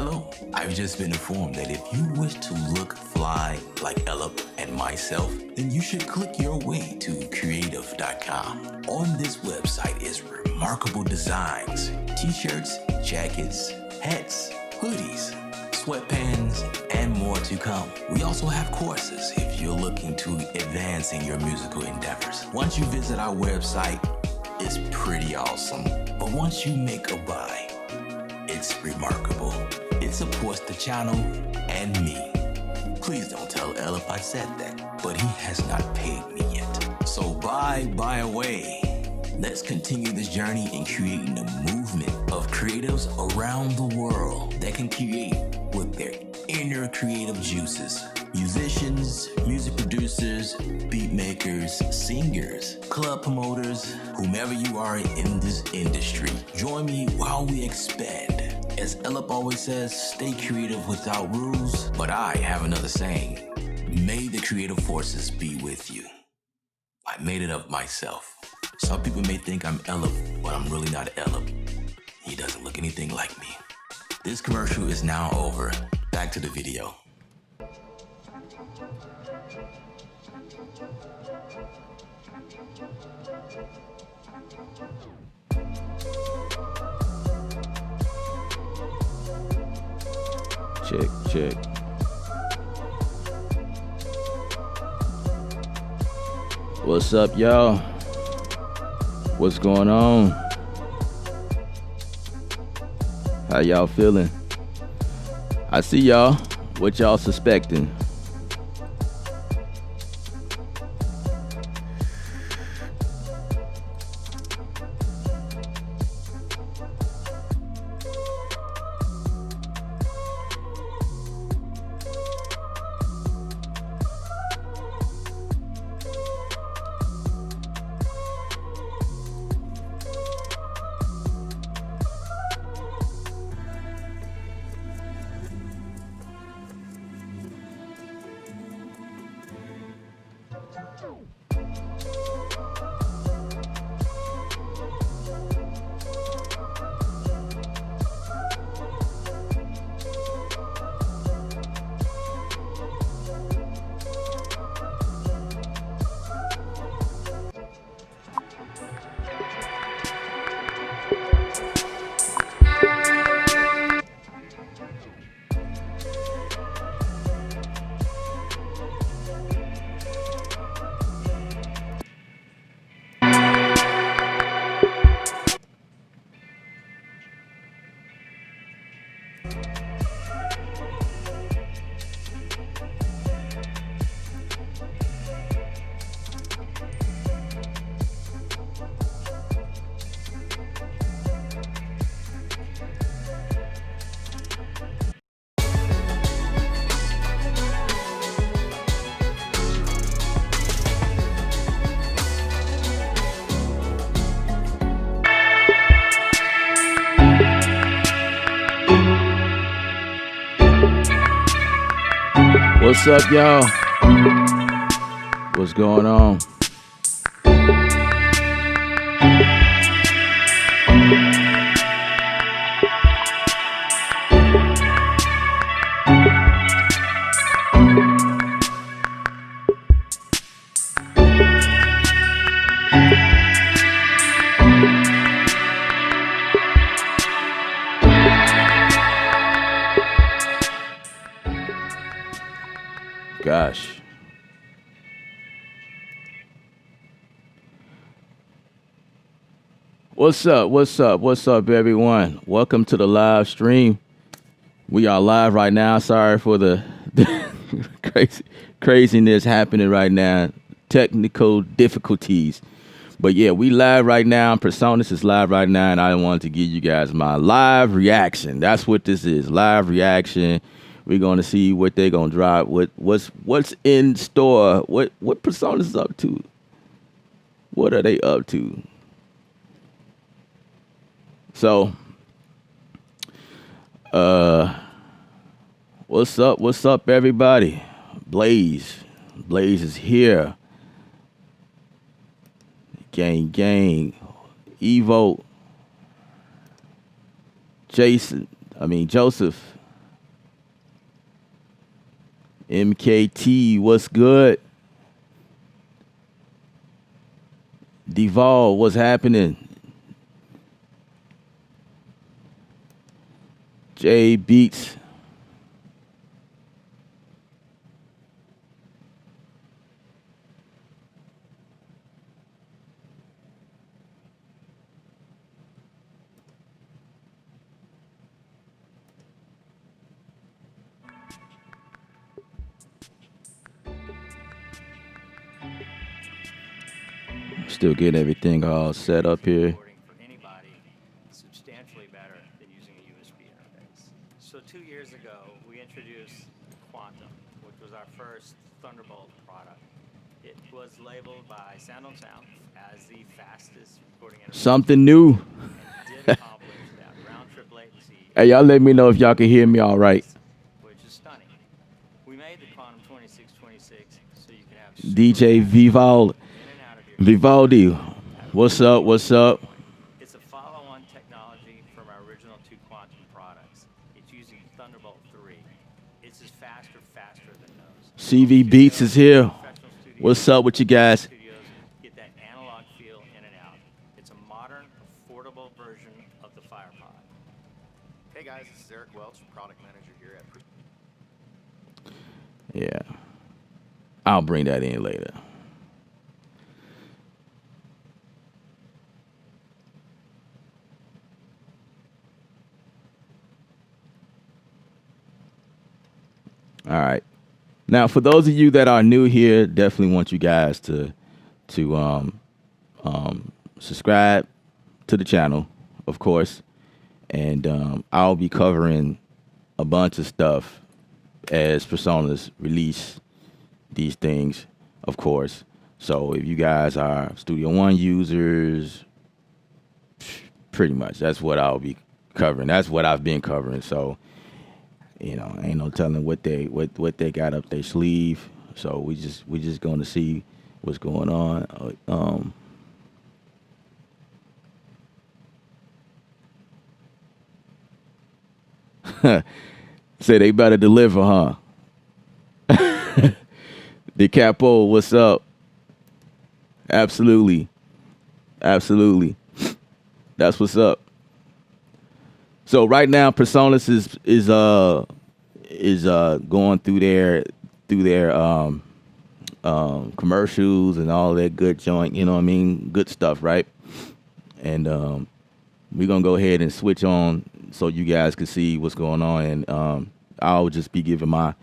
Hello, I've just been informed that if you wish to look fly like Elib and myself, then you should click your way to creative.com. On this website is remarkable designs, t-shirts, jackets, hats, hoodies, sweatpants, and more to come. We also have courses if you're looking to advance in your musical endeavors. Once you visit our website, it's pretty awesome. But once you make a buy, it's remarkable. It supports the channel and me. Please don't tell Elib I said that, but he has not paid me yet. So buy away. Let's continue this journey in creating a movement of creatives around the world that can create with their inner creative juices. Musicians, music producers, beat makers, singers, club promoters, whomever you are in this industry, join me while we expand. As Elib always says, stay creative without rules, but I have another saying. May the creative forces be with you. I made it up myself. Some people may think I'm Elib, but I'm really not Elib. He doesn't look anything like me. This commercial is now over. Back to the video. Check. What's up, y'all? What's going on? How y'all feeling? I see y'all. What y'all suspecting? What's up, y'all? What's going on? Gosh. What's up, everyone? Welcome to the live stream. We are live right now. Sorry for the craziness happening right now. Technical difficulties. But yeah, we live right now. Presonus is live right now, and I wanted to give you guys my live reaction. That's what this is, live reaction. We're going to see what they're going to drop, what's in store, what Presonus is up to. What are they up to? So, what's up, everybody? Blaze is here. Gang. Evo. Joseph. MKT, what's good? Duval, what's happening? J Beats. Still getting everything all set up here. Recording for anybody is substantially better than using a USB interface. So 2 years ago, we introduced Quantum, which was our first Thunderbolt product. It was labeled by Sound on Sound as the fastest recording interface. Something new. And did accomplish that round-trip latency. Hey, y'all let me know if y'all can hear me all right. Which is stunning. We made the Quantum 2626 so you can have DJ Vivaldi. Vivaldi, what's up? What's up? It's a follow-on technology from our original 2 Quantum products. It's using Thunderbolt 3. It's just faster than those. CV Beats is here. What's up with you guys? Studios get that analog feel in and out. It's a modern, affordable version of the FirePod. Hey guys, this is Eric Welch, product manager here at Yeah, I'll bring that in later. All right. Now, for those of you that are new here, definitely want you guys to subscribe to the channel, of course, and I'll be covering a bunch of stuff as Presonus release these things, of course. So if you guys are Studio One users, pretty much that's what I'll be covering. That's what I've been covering. So, you know, ain't no telling what they got up their sleeve. So we just going to see what's going on. Say they better deliver, huh? The Capo, what's up? Absolutely. That's what's up. So right now, Presonus is going through their commercials and all that good joint, you know what I mean? Good stuff, right? And we're gonna go ahead and switch on so you guys can see what's going on, and I'll just be giving my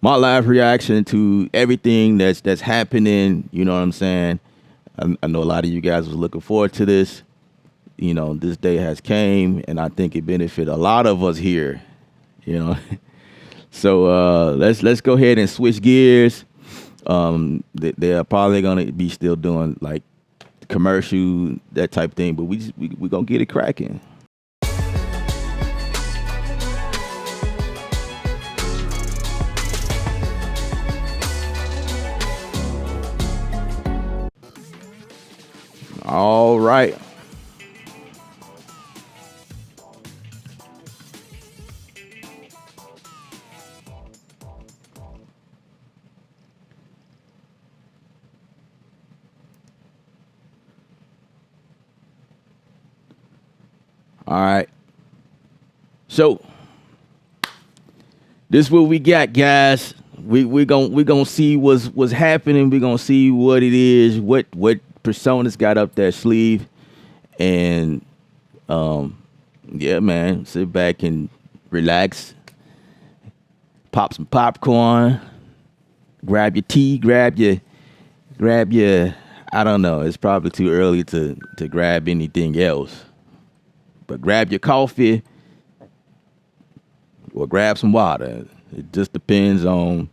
live reaction to everything that's happening. You know what I'm saying? I know a lot of you guys was looking forward to this. You know, this day has came, and I think it benefit a lot of us here. You know, so let's go ahead and switch gears. They're probably gonna be still doing like commercial, that type thing, but we gonna get it cracking. All right. All right. So this is what we got, guys. We gonna see what's happening. We're gonna see what it is, what Presonus got up their sleeve, and yeah, man, sit back and relax, pop some popcorn, grab your tea, grab your I don't know, it's probably too early to grab anything else, but grab your coffee or grab some water. It just depends on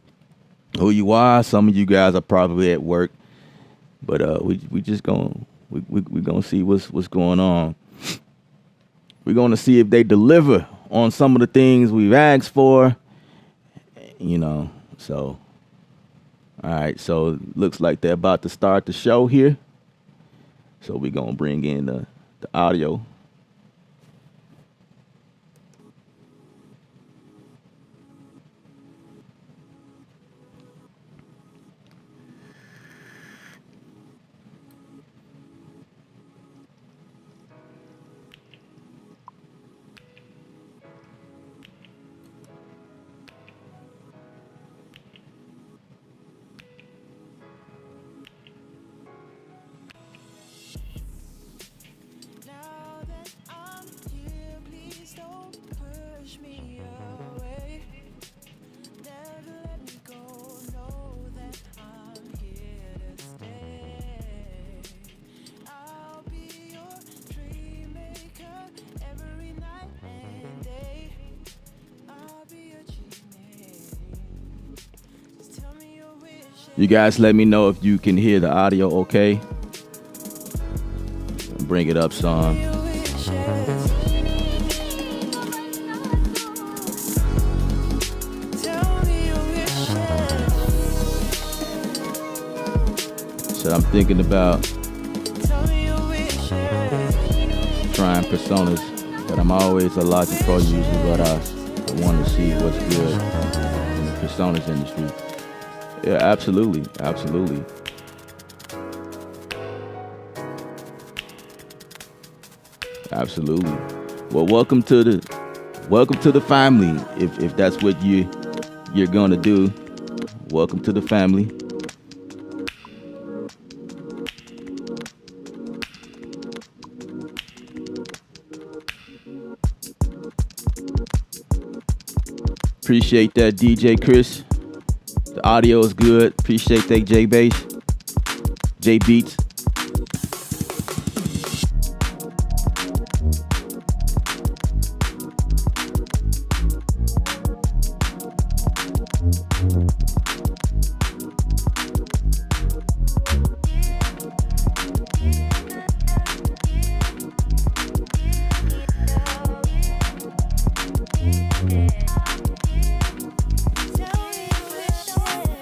who you are. Some of you guys are probably at work, but we just gonna see what's going on. We're gonna see if they deliver on some of the things we've asked for, you know. So, all right. So looks like they're about to start the show here. So we're gonna bring in the audio. You guys let me know if you can hear the audio okay. Bring it up some. So I'm thinking about trying Presonus, but I'm always a Logic Pro user, but I want to see what's good in the Presonus industry. Yeah, absolutely, absolutely. Absolutely. Well, welcome to the family. If that's what you're gonna do, welcome to the family. Appreciate that, DJ Chris. The audio is good. Appreciate that, J Bass, J Beats.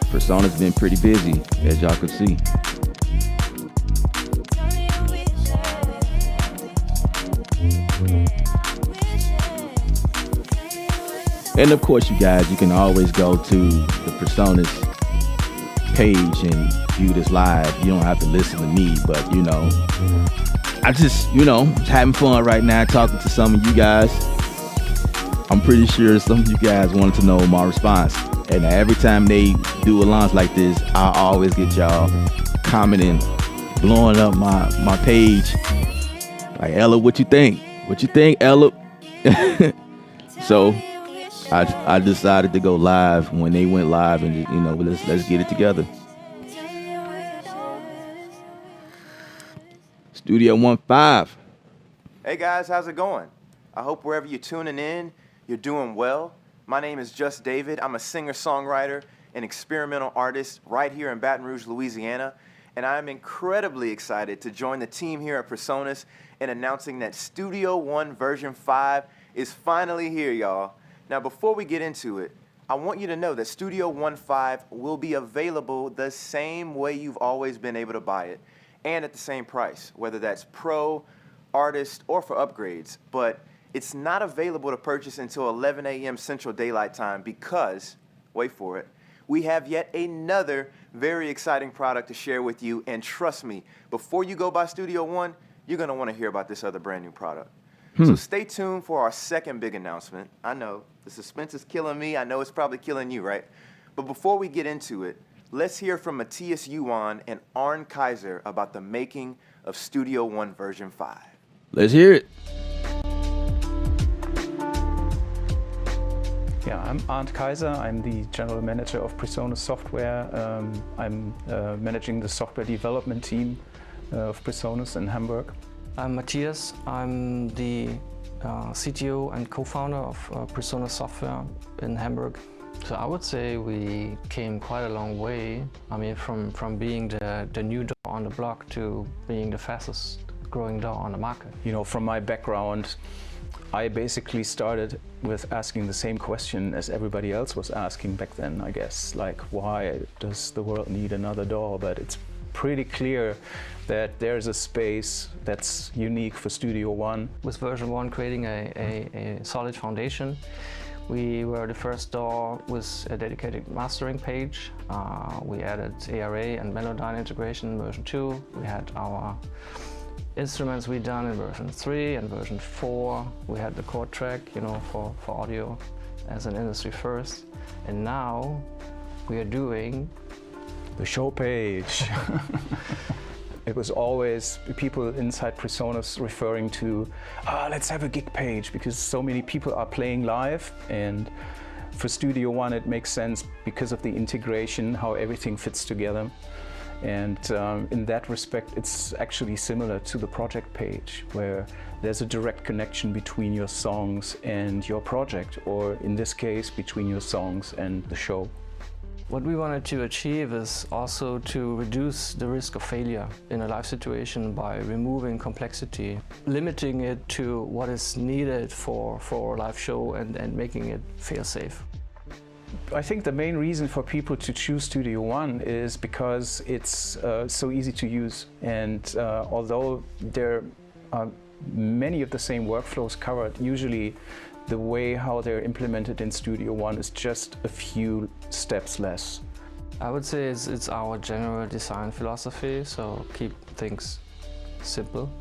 Presonus been pretty busy, as y'all can see. And of course, you guys, you can always go to the Presonus page and view this live. You don't have to listen to me, but I just, having fun right now, talking to some of you guys. I'm pretty sure some of you guys wanted to know my response. And every time they do a launch like this, I always get y'all commenting, blowing up my page. Like, Elib, what you think? What you think, Elib? So I decided to go live when they went live, and let's get it together. Studio 15. Hey guys, how's it going? I hope wherever you're tuning in, you're doing well. My name is Just David. I'm a singer-songwriter and experimental artist right here in Baton Rouge, Louisiana, and I'm incredibly excited to join the team here at Presonus in announcing that Studio One version 5 is finally here, y'all. Now, before we get into it, I want you to know that Studio One 5 will be available the same way you've always been able to buy it, and at the same price, whether that's Pro, Artist, or for upgrades. But it's not available to purchase until 11 a.m. Central Daylight Time because, wait for it, we have yet another very exciting product to share with you. And trust me, before you go buy Studio One, you're going to want to hear about this other brand new product. So stay tuned for our second big announcement. I know, the suspense is killing me. I know it's probably killing you, right? But before we get into it, let's hear from Matthias Yuan and Arne Kaiser about the making of Studio One version 5. Let's hear it. Yeah, I'm Arne Kaiser. I'm the general manager of Presonus Software. I'm managing the software development team of Presonus in Hamburg. I'm Matthias. I'm the CTO and co-founder of Presonus Software in Hamburg. So I would say we came quite a long way. I mean, from being the new door on the block to being the fastest growing door on the market. From my background, I basically started with asking the same question as everybody else was asking back then, I guess. Like, why does the world need another door? But it's pretty clear that there's a space that's unique for Studio One. With version 1 creating a solid foundation, we were the first DAW with a dedicated mastering page. We added ARA and Melodyne integration in version 2. We had our instruments we done in version 3 and version 4. We had the chord track, for audio as an industry first. And now we are doing the show page. It was always people inside Presonus referring to, let's have a gig page, because so many people are playing live. And for Studio One, it makes sense because of the integration, how everything fits together. And in that respect, it's actually similar to the project page, where there's a direct connection between your songs and your project, or in this case, between your songs and the show. What we wanted to achieve is also to reduce the risk of failure in a live situation by removing complexity, limiting it to what is needed for a live show and making it fail-safe. I think the main reason for people to choose Studio One is because it's so easy to use, and although there are many of the same workflows covered, usually the way how they're implemented in Studio One is just a few steps less. I would say it's our general design philosophy, so keep things simple,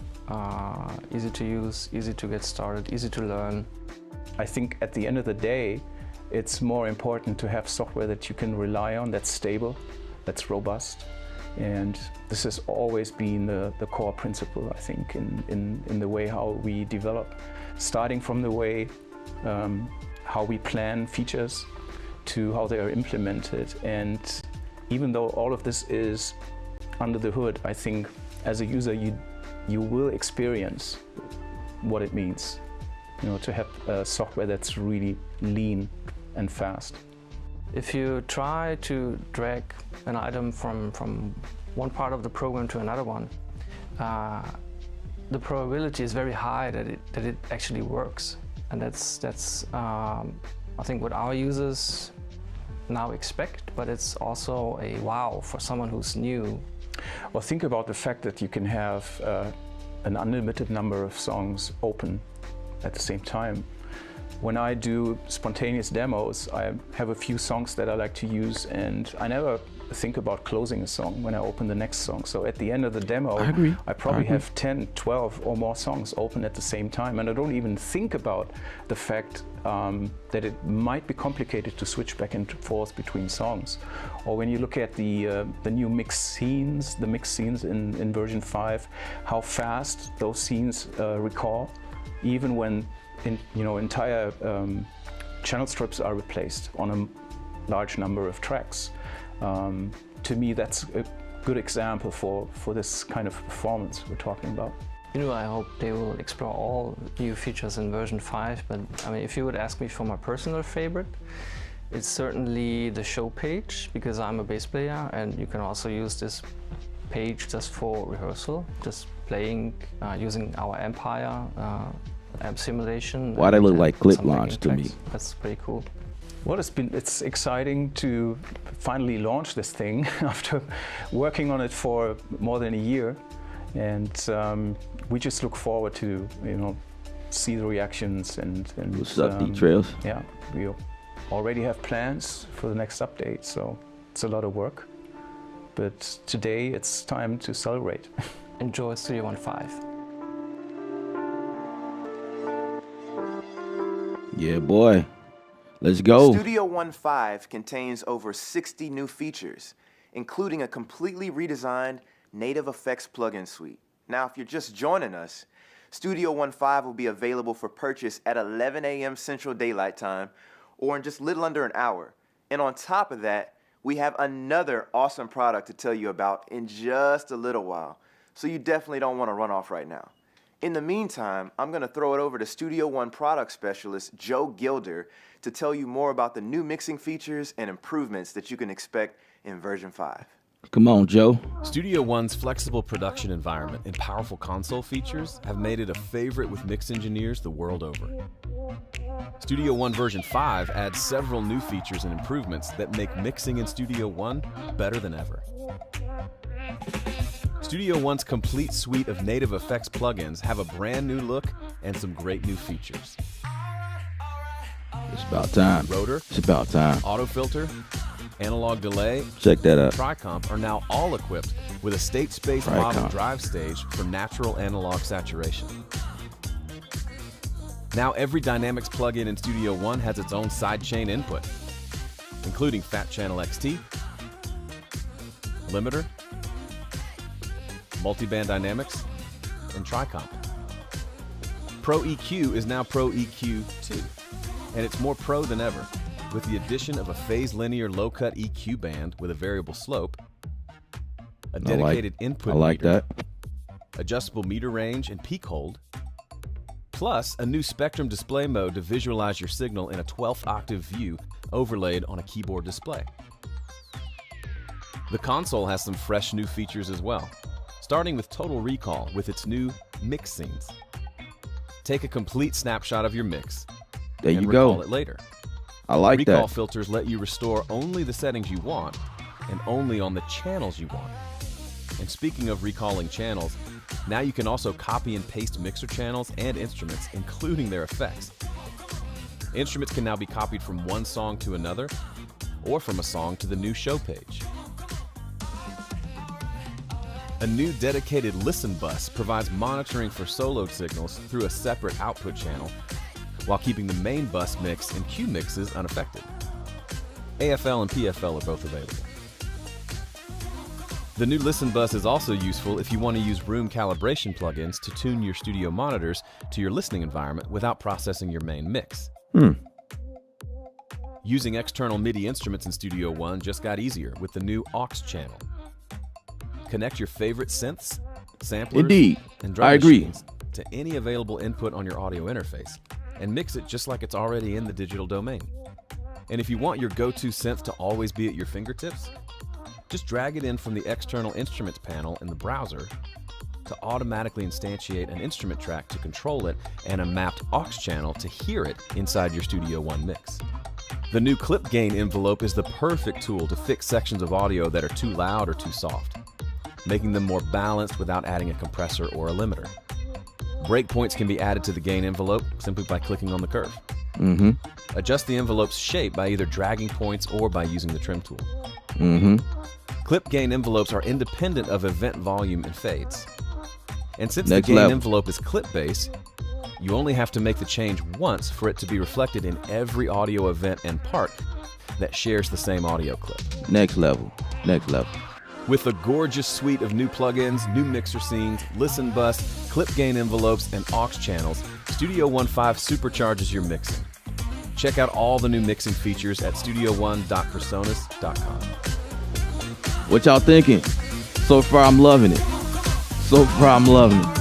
easy to use, easy to get started, easy to learn. I think at the end of the day, it's more important to have software that you can rely on, that's stable, that's robust. And this has always been the core principle, I think, in the way how we develop. Starting from the way how we plan features to how they are implemented. And even though all of this is under the hood, I think as a user you will experience what it means, to have software that's really lean and fast. If you try to drag an item from one part of the program to another one, the probability is very high that it actually works. And that's I think what our users now expect, but it's also a wow for someone who's new. Well, think about the fact that you can have an unlimited number of songs open at the same time. When I do spontaneous demos, I have a few songs that I like to use, and I never think about closing a song when I open the next song. So at the end of the demo, I probably have 10, 12 or more songs open at the same time, and I don't even think about the fact that it might be complicated to switch back and forth between songs. Or when you look at the new mix scenes, the mix scenes in version 5, how fast those scenes recall, even when entire channel strips are replaced on a large number of tracks. To me, that's a good example for this kind of performance we're talking about. I hope they will explore all new features in version 5, but I mean, if you would ask me for my personal favorite, it's certainly the show page, because I'm a bass player, and you can also use this page just for rehearsal, just playing using our Empire amp simulation. Why they look like clip launch to me? That's pretty cool. Well, it's exciting to finally launch this thing after working on it for more than a year, and we just look forward to see the reactions and what's up, D-Trails? Yeah, we already have plans for the next update, so it's a lot of work. But today it's time to celebrate. Enjoy Studio One 5. Yeah, boy. Let's go. Studio One 5 contains over 60 new features, including a completely redesigned native effects plugin suite. Now, if you're just joining us, Studio One 5 will be available for purchase at 11 a.m. Central Daylight Time, or in just little under an hour. And on top of that, we have another awesome product to tell you about in just a little while, so you definitely don't want to run off right now. In the meantime, I'm going to throw it over to Studio One product specialist Joe Gilder to tell you more about the new mixing features and improvements that you can expect in version 5. Come on, Joe. Studio One's flexible production environment and powerful console features have made it a favorite with mix engineers the world over. Studio One version 5 adds several new features and improvements that make mixing in Studio One better than ever. Studio One's complete suite of native effects plugins have a brand new look and some great new features. It's about time. Rotor, It's about time. auto filter, analog delay, Check that out. Tricomp are now all equipped with a state space Tricomp. model drive stage for natural analog saturation. Now every Dynamics plugin in Studio One has its own sidechain input, including Fat Channel XT, limiter, multiband dynamics, and Tricomp. Pro EQ is now Pro EQ 2, and it's more pro than ever, with the addition of a phase linear low-cut EQ band with a variable slope, a dedicated input I like meter, that. adjustable meter range and peak hold, plus a new spectrum display mode to visualize your signal in a 12th octave view overlaid on a keyboard display. The console has some fresh new features as well, starting with Total Recall with its new mix scenes. Take a complete snapshot of your mix There and you recall go. it later. I like Recall that. filters let you restore only the settings you want and only on the channels you want. And speaking of recalling channels, now you can also copy and paste mixer channels and instruments, including their effects. Instruments can now be copied from one song to another, or from a song to the new show page. A new dedicated listen bus provides monitoring for solo signals through a separate output channel, while keeping the main bus mix and cue mixes unaffected. AFL and PFL are both available. The new Listen Bus is also useful if you want to use room calibration plugins to tune your studio monitors to your listening environment without processing your main mix. Using external MIDI instruments in Studio One just got easier with the new aux channel. Connect your favorite synths, samplers, Indeed. and drum I agree. machines to any available input on your audio interface and mix it just like it's already in the digital domain. And if you want your go-to synth to always be at your fingertips, just drag it in from the external instruments panel in the browser to automatically instantiate an instrument track to control it and a mapped aux channel to hear it inside your Studio One mix. The new clip gain envelope is the perfect tool to fix sections of audio that are too loud or too soft, making them more balanced without adding a compressor or a limiter. Breakpoints can be added to the gain envelope simply by clicking on the curve. Adjust the envelope's shape by either dragging points or by using the trim tool. Clip gain envelopes are independent of event volume and fades. And since Next the gain level. envelope is clip-based, you only have to make the change once for it to be reflected in every audio event and part that shares the same audio clip. Next level. Next level. With a gorgeous suite of new plugins, new mixer scenes, listen bus, clip gain envelopes, and aux channels, Studio One 5 supercharges your mixing. Check out all the new mixing features at studio1.presonus.com. What y'all thinking? So far, I'm loving it. So far, I'm loving it.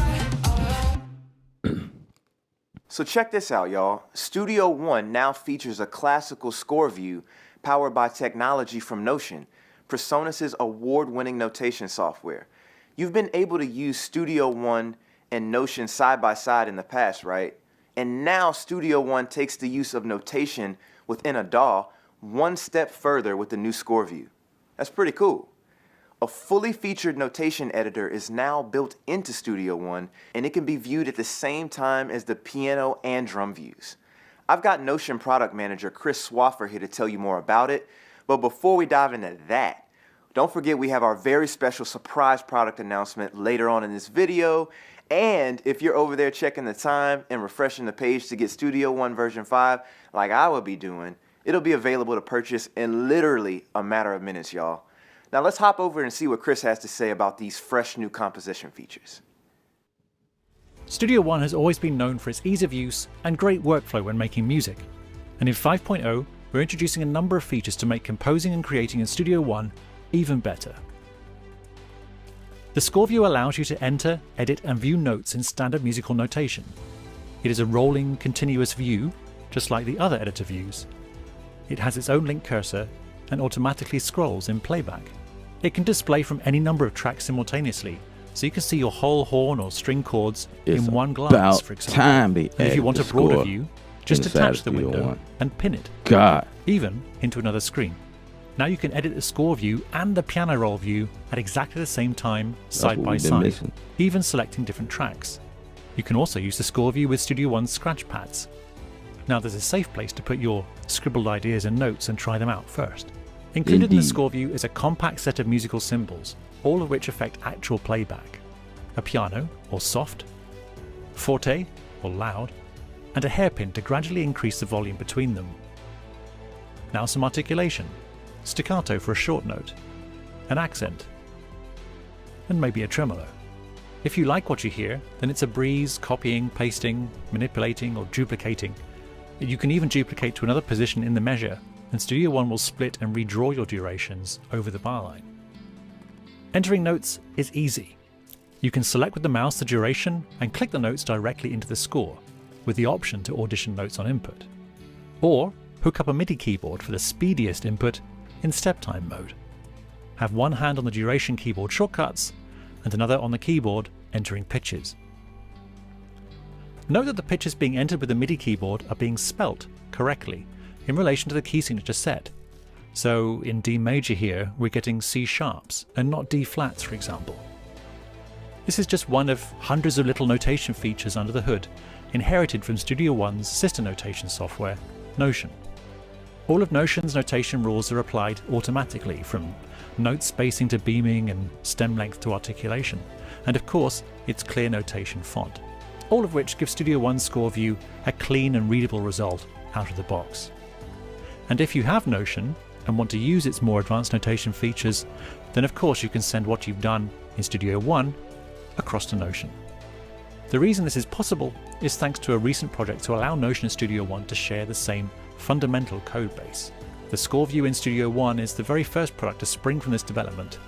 So check this out, y'all. Studio One now features a classical score view powered by technology from Notion, Presonus' award-winning notation software. You've been able to use Studio One and Notion side by side in the past, right? And now Studio One takes the use of notation within a DAW one step further with the new score view. That's pretty cool. A fully featured notation editor is now built into Studio One, and it can be viewed at the same time as the piano and drum views. I've got Notion product manager Chris Swaffer here to tell you more about it, but before we dive into that, don't forget we have our very special surprise product announcement later on in this video, and if you're over there checking the time and refreshing the page to get Studio One version 5, like I will be doing, it'll be available to purchase in literally a matter of minutes, y'all. Now let's hop over and see what Chris has to say about these fresh new composition features. Studio One has always been known for its ease of use and great workflow when making music. And in 5.0, we're introducing a number of features to make composing and creating in Studio One even better. The score view allows you to enter, edit, and view notes in standard musical notation. It is a rolling, continuous view, just like the other editor views. It has its own link cursor and automatically scrolls in playback. It can display from any number of tracks simultaneously, so you can see your whole horn or string chords It's in one glance, about for example. time they And if you added want the a broader score view, just inside attach the Studio window One. and pin it, God. even into another screen. Now you can edit the score view and the piano roll view at exactly the same time, side what by we've been side, missing. even selecting different tracks. You can also use the score view with Studio One's scratch pads. Now there's a safe place to put your scribbled ideas and notes and try them out first. Included in the Indeed. score view is a compact set of musical symbols, all of which affect actual playback. A piano, or soft, forte, or loud, and a hairpin to gradually increase the volume between them. Now some articulation, staccato for a short note, an accent, and maybe a tremolo. If you like what you hear, then it's a breeze copying, pasting, manipulating, or duplicating. You can even duplicate to another position in the measure, and Studio One will split and redraw your durations over the bar line. Entering notes is easy. You can select with the mouse the duration and click the notes directly into the score, with the option to audition notes on input. Or hook up a MIDI keyboard for the speediest input in step time mode. have one hand on the duration keyboard shortcuts and another on the keyboard entering pitches. Note that the pitches being entered with the MIDI keyboard are being spelt correctly in relation to the key signature set. So in D major here, we're getting C sharps and not D flats, for example. This is just one of hundreds of little notation features under the hood, inherited from Studio One's sister notation software, Notion. All of Notion's notation rules are applied automatically, from note spacing to beaming and stem length to articulation, and of course its clear notation font, all of which gives Studio One's score view a clean and readable result out of the box. And if you have Notion and want to use its more advanced notation features, then of course you can send what you've done in Studio One across to Notion. The reason this is possible is thanks to a recent project to allow Notion and Studio One to share the same fundamental code base. The score view in Studio One is the very first product to spring from this development,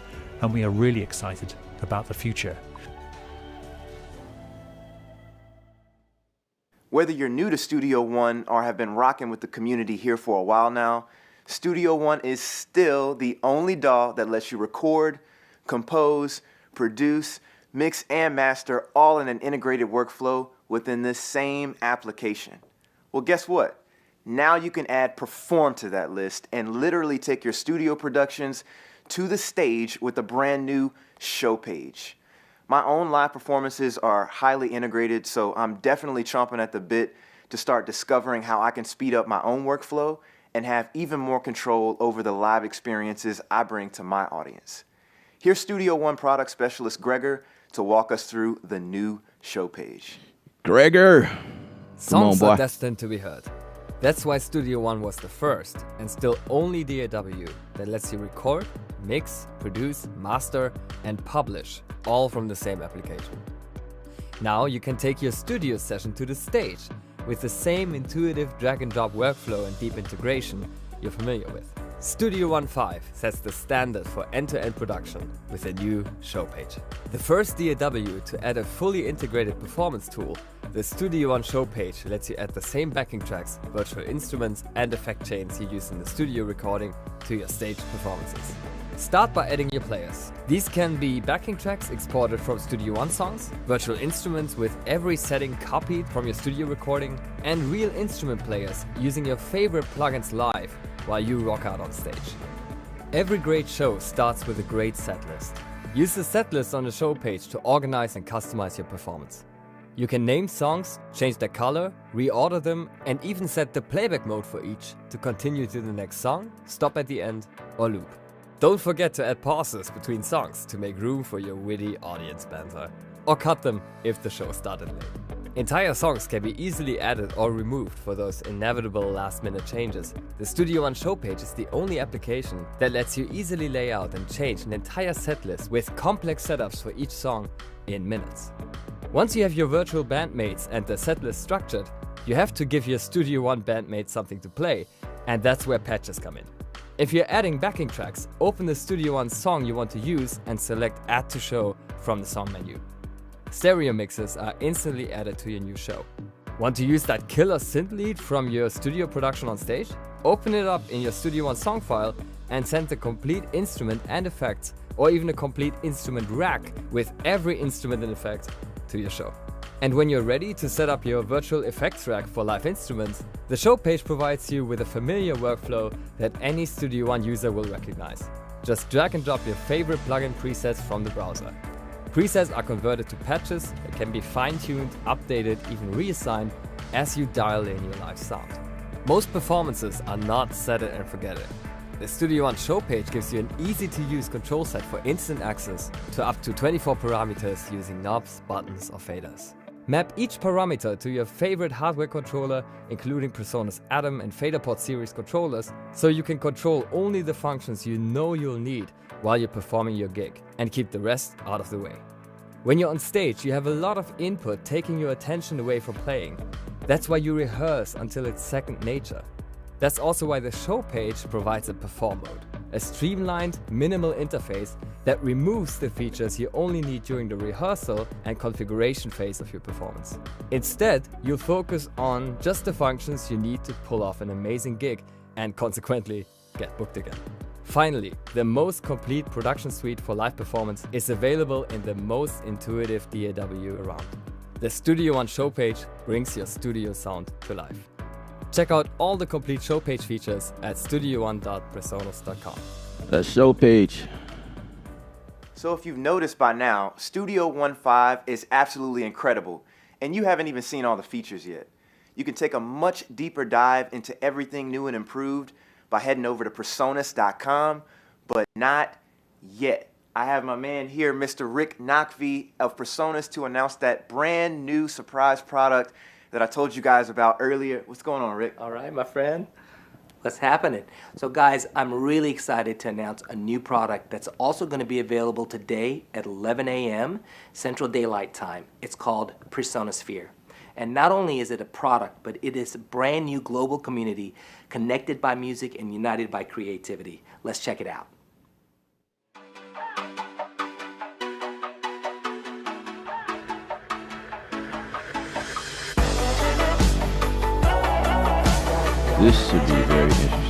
and we are really excited about the future. Whether you're new to Studio One or have been rocking with the community here for a while now, Studio One is still the only DAW that lets you record, compose, produce, mix, and master all in an integrated workflow within this same application. Well, guess what? Now you can add Perform to that list and literally take your studio productions to the stage with a brand new show page. My own live performances are highly integrated, so I'm definitely chomping at the bit to start discovering how I can speed up my own workflow and have even more control over the live experiences I bring to my audience. Here's Studio One product specialist Gregor to walk us through the new show page. Gregor, come on, Songs boy. are destined to be heard. That's why Studio One was the first, and still only DAW, that lets you record, mix, produce, master, and publish, all from the same application. Now you can take your studio session to the stage with the same intuitive drag-and-drop workflow and deep integration you're familiar with. Studio One 5 sets the standard for end-to-end production with a new show page. The first DAW to add a fully integrated performance tool, the Studio One show page lets you add the same backing tracks, virtual instruments, and effect chains you use in the studio recording to your stage performances. Start by adding your players. These can be backing tracks exported from Studio One songs, virtual instruments with every setting copied from your studio recording, and real instrument players using your favorite plugins live while you rock out on stage. Every great show starts with a great setlist. Use the setlist on the show page to organize and customize your performance. You can name songs, change their color, reorder them, and even set the playback mode for each to continue to the next song, stop at the end, or loop. Don't forget to add pauses between songs to make room for your witty audience banter. Or cut them if the show started late. Entire songs can be easily added or removed for those inevitable last-minute changes. The Studio One show page is the only application that lets you easily lay out and change an entire setlist with complex setups for each song in minutes. Once you have your virtual bandmates and the setlist structured, you have to give your Studio One bandmates something to play, and that's where patches come in. If you're adding backing tracks, open the Studio One song you want to use and select Add to Show from the song menu. Stereo mixes are instantly added to your new show. Want to use that killer synth lead from your studio production on stage? Open it up in your Studio One song file and send the complete instrument and effects, or even a complete instrument rack with every instrument and effect to your show. And when you're ready to set up your virtual effects rack for live instruments, the show page provides you with a familiar workflow that any Studio One user will recognize. Just drag and drop your favorite plugin presets from the browser. Presets are converted to patches that can be fine-tuned, updated, even reassigned as you dial in your live sound. Most performances are not set it and forget it. The Studio One show page gives you an easy-to-use control set for instant access to up to 24 parameters using knobs, buttons, or faders. Map each parameter to your favorite hardware controller, including Presonus Atom and FaderPort series controllers, so you can control only the functions you know you'll need while you're performing your gig, and keep the rest out of the way. When you're on stage, you have a lot of input taking your attention away from playing. That's why you rehearse until it's second nature. That's also why the show page provides a Perform mode, a streamlined, minimal interface that removes the features you only need during the rehearsal and configuration phase of your performance. Instead, you'll focus on just the functions you need to pull off an amazing gig and consequently get booked again. Finally, the most complete production suite for live performance is available in the most intuitive DAW around. The Studio One show page brings your studio sound to life. Check out all the complete show page features at studioone.presonus.com. The show page. So if you've noticed by now, Studio One 5 is absolutely incredible, and you haven't even seen all the features yet. You can take a much deeper dive into everything new and improved by heading over to Presonus.com, but not yet. I have my man here, Mr. Rick Nakvi of Presonus, to announce that brand new surprise product that I told you guys about earlier. What's going on, Rick? All right, my friend. What's happening? So guys, I'm really excited to announce a new product that's also going to be available today at 11 a.m. Central Daylight Time. It's called Presonus. And not only is it a product, but it is a brand new global community connected by music and united by creativity. Let's check it out. This should be very interesting.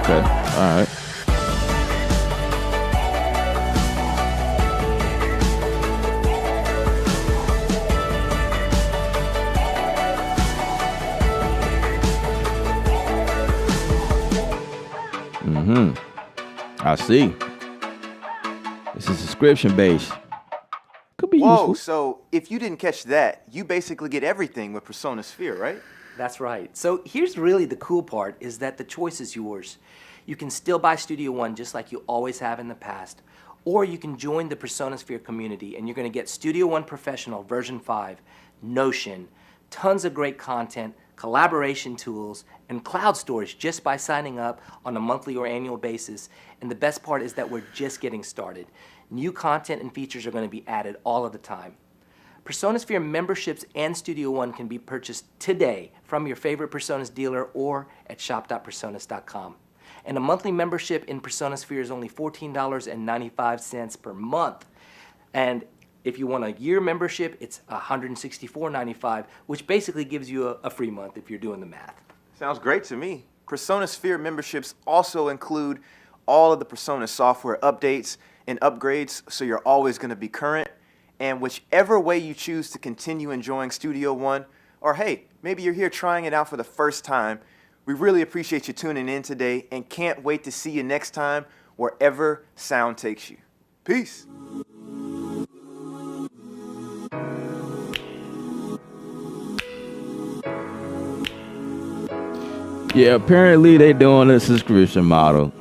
Okay, all right. I see. This is subscription based. Could be Whoa, useful. so if you didn't catch that, you basically get everything with Presonus, right? That's right. So here's really the cool part is that the choice is yours. You can still buy Studio One just like you always have in the past, or you can join the Presonus community and you're going to get Studio One Professional version 5, Notion, tons of great content, collaboration tools, and cloud storage just by signing up on a monthly or annual basis. And the best part is that we're just getting started. New content and features are going to be added all of the time. Presonus memberships and Studio One can be purchased today from your favorite Presonus dealer or at shop.presonus.com. And a monthly membership in Presonus is only $14.95 per month. And if you want a year membership, it's $164.95, which basically gives you a free month if you're doing the math. Sounds great to me. Presonus memberships also include all of the Presonus software updates and upgrades, so you're always going to be current. And whichever way you choose to continue enjoying Studio One, or hey, maybe you're here trying it out for the first time, we really appreciate you tuning in today and can't wait to see you next time wherever sound takes you. Peace. Yeah, apparently they doing a subscription model.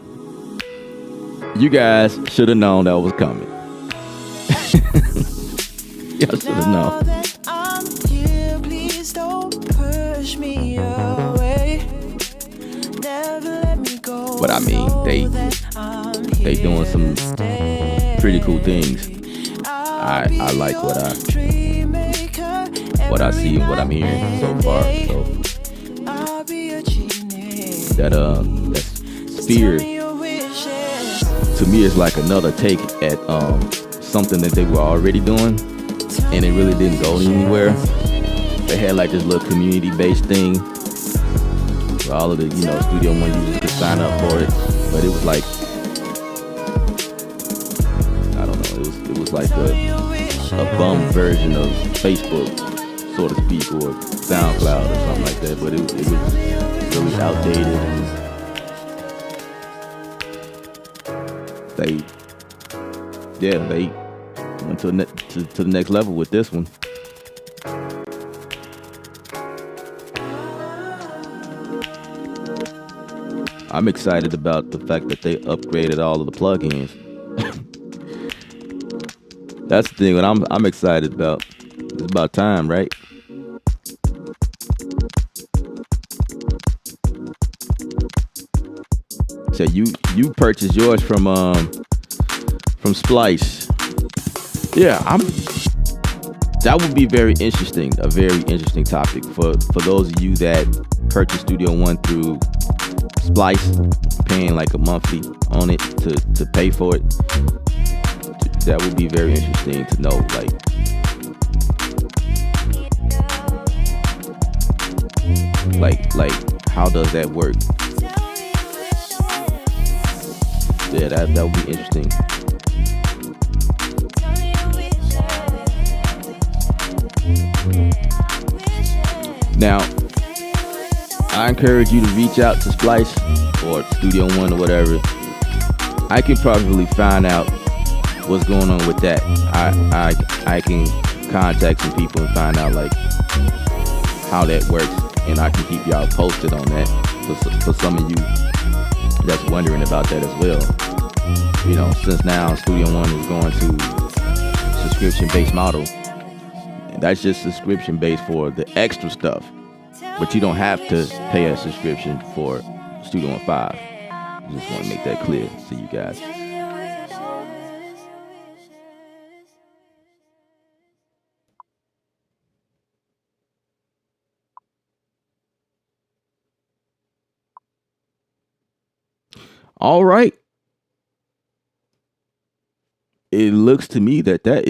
You guys should have known that was coming. Y'all should have known. But I mean, they doing some pretty cool things. I like what I see and what I'm hearing so far. So that Sphere to me is like another take at something that they were already doing, and it really didn't go anywhere. They had like this little community-based thing where all of the Studio One users could sign up for it, but it was like, I don't know, it was like a bum version of Facebook, so to speak, or SoundCloud or something like that. But it was really outdated, and they went to the next level with this one. I'm excited about the fact that they upgraded all of the plugins. That's the thing that I'm excited about. It's about time, right? So you purchased yours from Splice. Yeah, that would be very interesting, a very interesting topic for those of you that purchase Studio One through Splice, paying like a monthly on it to pay for it. That would be very interesting to know, like how does that work? Yeah, that would be interesting. Now, I encourage you to reach out to Splice or Studio One or whatever. I can probably find out what's going on with that. I can contact some people and find out like how that works, and I can keep y'all posted on that for some of you that's wondering about that as well. You know, since now Studio One is going to subscription-based model, that's just subscription-based for the extra stuff, but you don't have to pay a subscription for Studio One 5. I just want to make that clear to you guys. All right. It looks to me that that's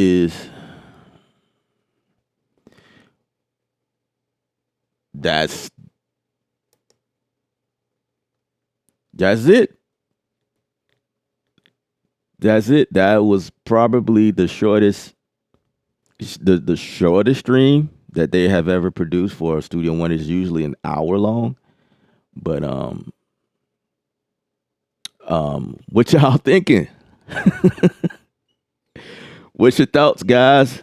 it. That's it. That was probably the shortest stream that they have ever produced for Studio One. Is usually an hour long. But what y'all thinking? What's your thoughts, guys?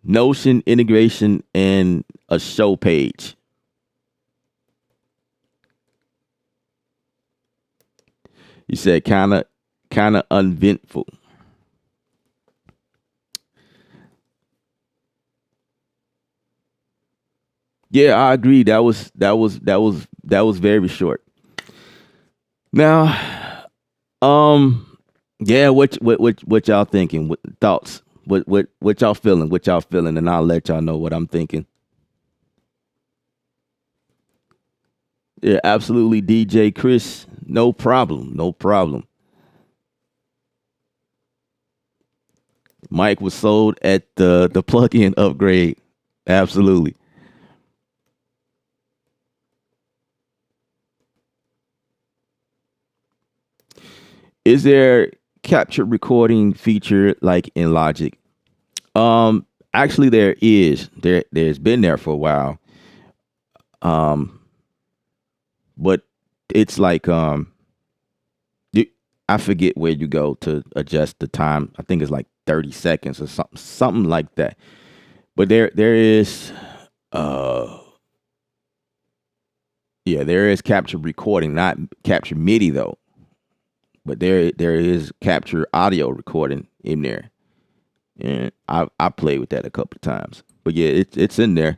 Notion integration and a show page. You said kind of uneventful. Yeah, I agree. That was very short. Now, yeah, what y'all thinking? What thoughts? What y'all feeling? What y'all feeling? And I'll let y'all know what I'm thinking. Yeah, absolutely, DJ Chris. No problem. No problem. Mike was sold at the plug-in upgrade. Absolutely. Is there capture recording feature like in Logic? Actually there is. There's been there for a while. But it's like I forget where you go to adjust the time. I think it's like 30 seconds or something like that. But there is there is capture recording, not capture MIDI though. But there is capture audio recording in there. And I played with that a couple of times. But yeah, it's in there.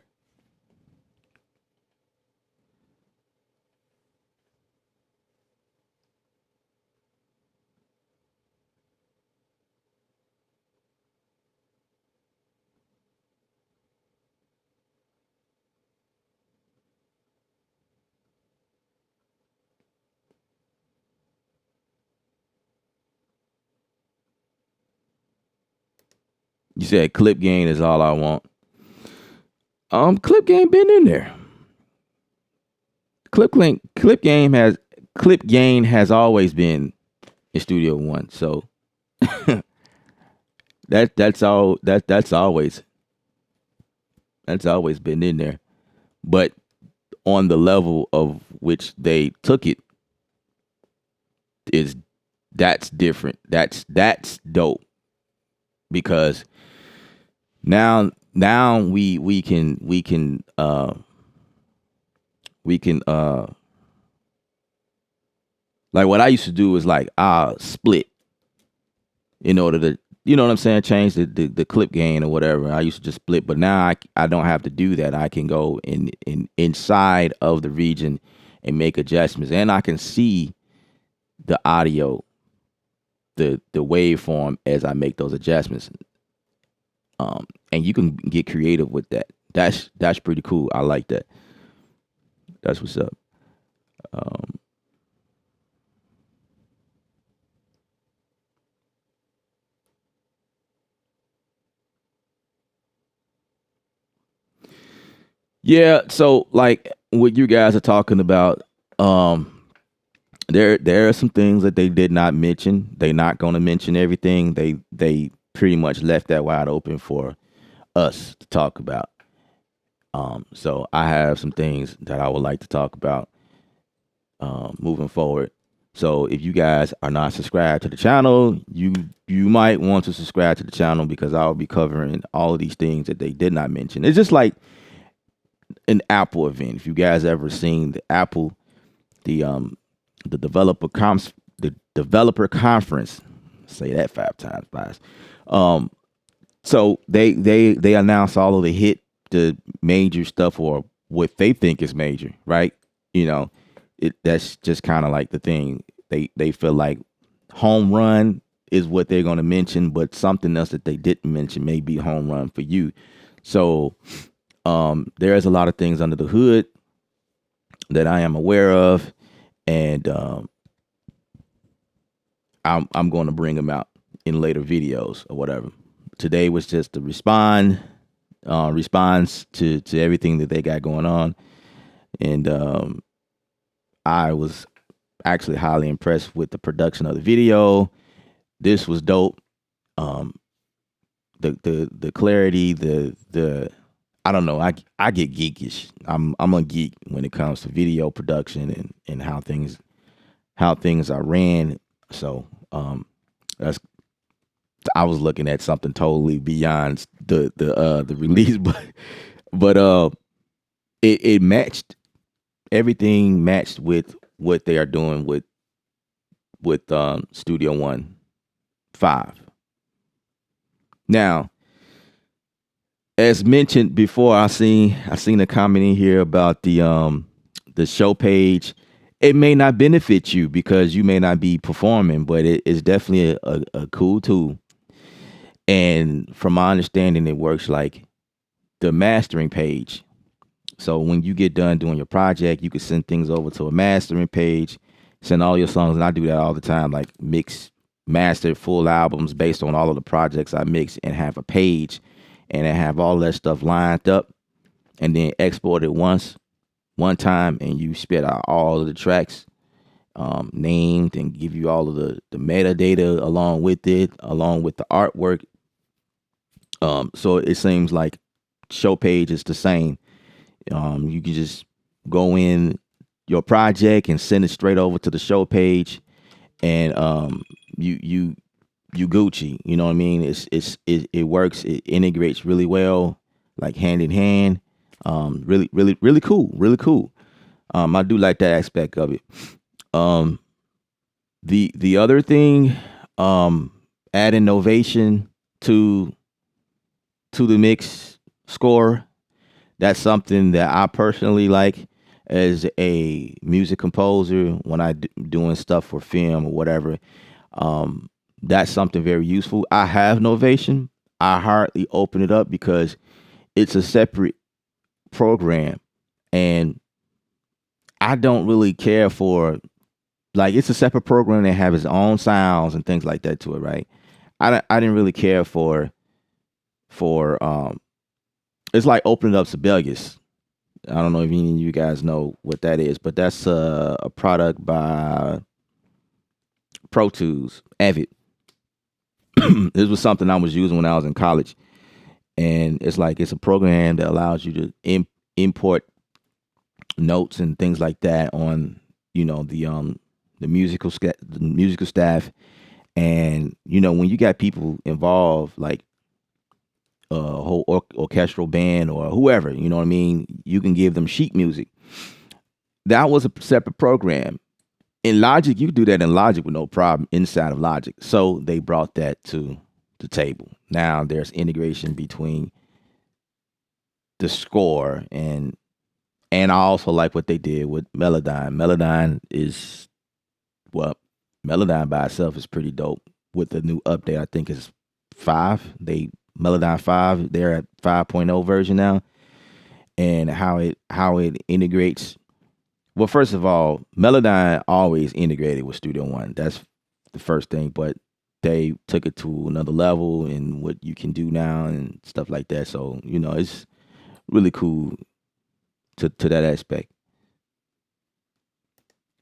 You said clip gain is all I want. Clip gain been in there. Clip gain has always been in Studio One. So that's always been in there. But on the level of which they took it that's different. That's dope. Because now we can Like what I used to do is like I'll split in order to, you know what I'm saying, change the clip gain or whatever. I used to just split, but now I don't have to do that. I can go in inside of the region and make adjustments, and I can see the audio, the waveform as I make those adjustments. And you can get creative with that. That's pretty cool. I like that. That's what's up. Yeah, so like what you guys are talking about, there are some things that they did not mention. They're not going to mention everything. They pretty much left that wide open for us to talk about. So I have some things that I would like to talk about moving forward. So if you guys are not subscribed to the channel, you might want to subscribe to the channel because I'll be covering all of these things that they did not mention. It's just like an Apple event. If you guys ever seen the Apple, the developer conference, say that 5 times fast. So they announce all of the major stuff or what they think is major, right? You know, that's just kind of like the thing. They feel like home run is what they're going to mention, but something else that they didn't mention may be home run for you. So there's a lot of things under the hood that I am aware of, and I'm going to bring them out in later videos or whatever. Today was just a response to everything that they got going on, and I was actually highly impressed with the production of the video. This was dope. The clarity, the I don't know. I get geekish. I'm a geek when it comes to video production and how things are ran. So that's, I was looking at something totally beyond the release, but it matched, everything matched with what they are doing with Studio One 5. Now, as mentioned before, I seen a comment in here about the show page. It may not benefit you because you may not be performing, but it is definitely a cool tool. And from my understanding, it works like the mastering page. So when you get done doing your project, you can send things over to a mastering page, send all your songs, and I do that all the time, like master full albums based on all of the projects I mix, and have a page, and I have all that stuff lined up, and then export it one time, and you spit out all of the tracks named, and give you all of the metadata along with it, along with the artwork. So it seems like show page is the same. You can just go in your project and send it straight over to the show page, and you Gucci. You know what I mean? It works. It integrates really well, like hand in hand. Really cool. Really cool. I do like that aspect of it. The other thing, adding Novation to the mix score. That's something that I personally like as a music composer when I doing stuff for film or whatever. That's something very useful. I have Novation. I hardly open it up because it's a separate program, and I don't really care for, like, it's a separate program that have its own sounds and things like that to it, right? I didn't really care for it's like opening up Sibelius. I don't know if any of you guys know what that is, but that's a product by Pro Tools, Avid. This was something I was using when I was in college, and it's a program that allows you to import notes and things like that on, the musical staff, and when you got people involved, like a whole orchestral band or whoever, you know what I mean, you can give them sheet music. That was a separate program, in Logic, you do that in Logic with no problem inside of Logic. So they brought that to the table. Now there's integration between the score and I also like what they did with Melodyne. Melodyne is well, Melodyne by itself is pretty dope. With the new update, I think is 5. Melodyne 5, they're at 5.0 version now. And how it integrates. Well, first of all, Melodyne always integrated with Studio One. That's the first thing, but they took it to another level and what you can do now and stuff like that. So, it's really cool to that aspect.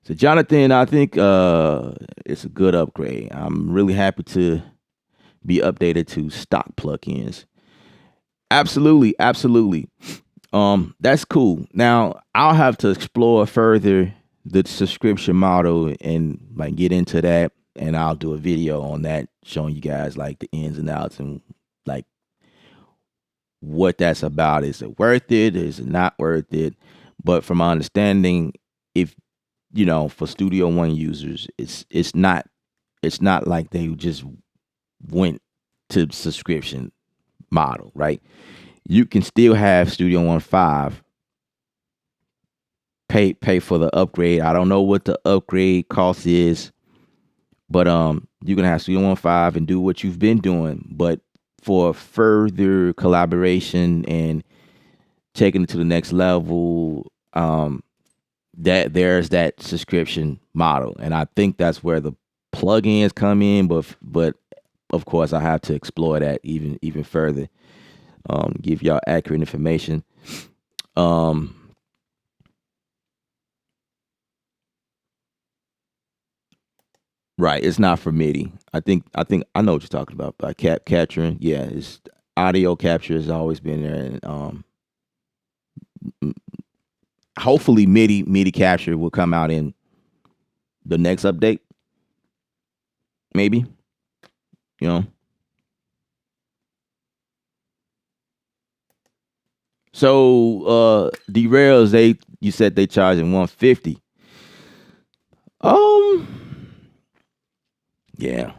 So Jonathan, I think it's a good upgrade. I'm really happy to be updated to stock plugins. Absolutely, absolutely. That's cool. Now I'll have to explore further the subscription model and like get into that, and I'll do a video on that showing you guys like the ins and outs and like what that's about. Is it worth it? Is it not worth it? But from my understanding, if for Studio One users, it's not like they just went to subscription model, right? You can still have Studio One 5. Pay for the upgrade. I don't know what the upgrade cost is, but you can have Studio One 5 and do what you've been doing. But for further collaboration and taking it to the next level, that there's that subscription model, and I think that's where the plugins come in. But of course, I have to explore that even further. Give y'all accurate information. Right, it's not for MIDI. I think I know what you're talking about. By capturing, yeah, it's audio capture has always been there, and hopefully MIDI capture will come out in the next update. Maybe, you know. So derails, you said they charging $150. Yeah.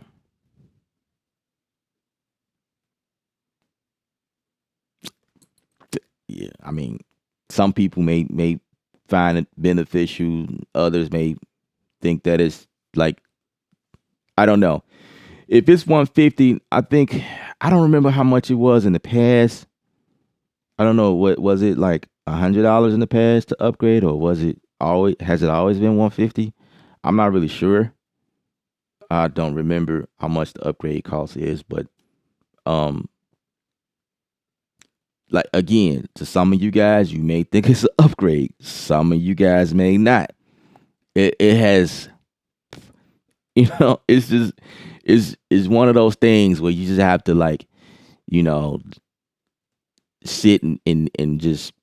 Yeah, I mean, some people may find it beneficial. Others may think that it's like, I don't know. If it's 150, I don't remember how much it was in the past. I don't know, what was it, like $100 in the past to upgrade, or has it always been 150? I'm not really sure. I don't remember how much the upgrade cost is, but like again, to some of you guys, you may think it's an upgrade. Some of you guys may not. It has, it's just it's one of those things where you just have to like, sit and just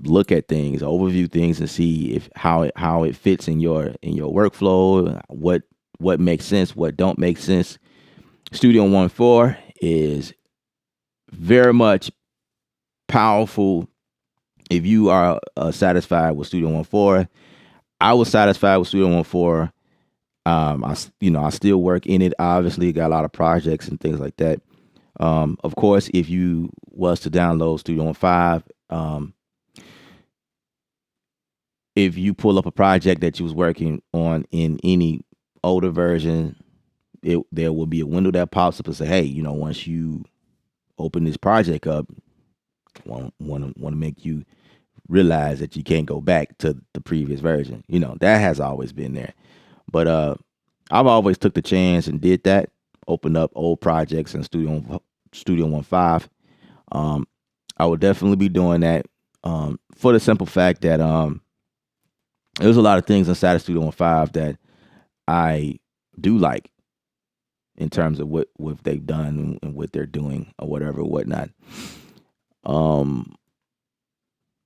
look at things, overview things, and see if how it fits in your workflow, what makes sense, what don't make sense. Studio One 4 is very much powerful. If you are satisfied with Studio One 4, I was satisfied with Studio One 4. I still work in it. Obviously, got a lot of projects and things like that. Of course, if you was to download Studio One 5, if you pull up a project that you was working on in any older version, there will be a window that pops up and say, hey, once you open this project up, want to make you realize that you can't go back to the previous version. That has always been there. But I've always took the chance and did that, opened up old projects in Studio One 5. I would definitely be doing that for the simple fact that there's a lot of things inside of Studio One 5 that I do like in terms of what they've done and what they're doing or whatever, whatnot.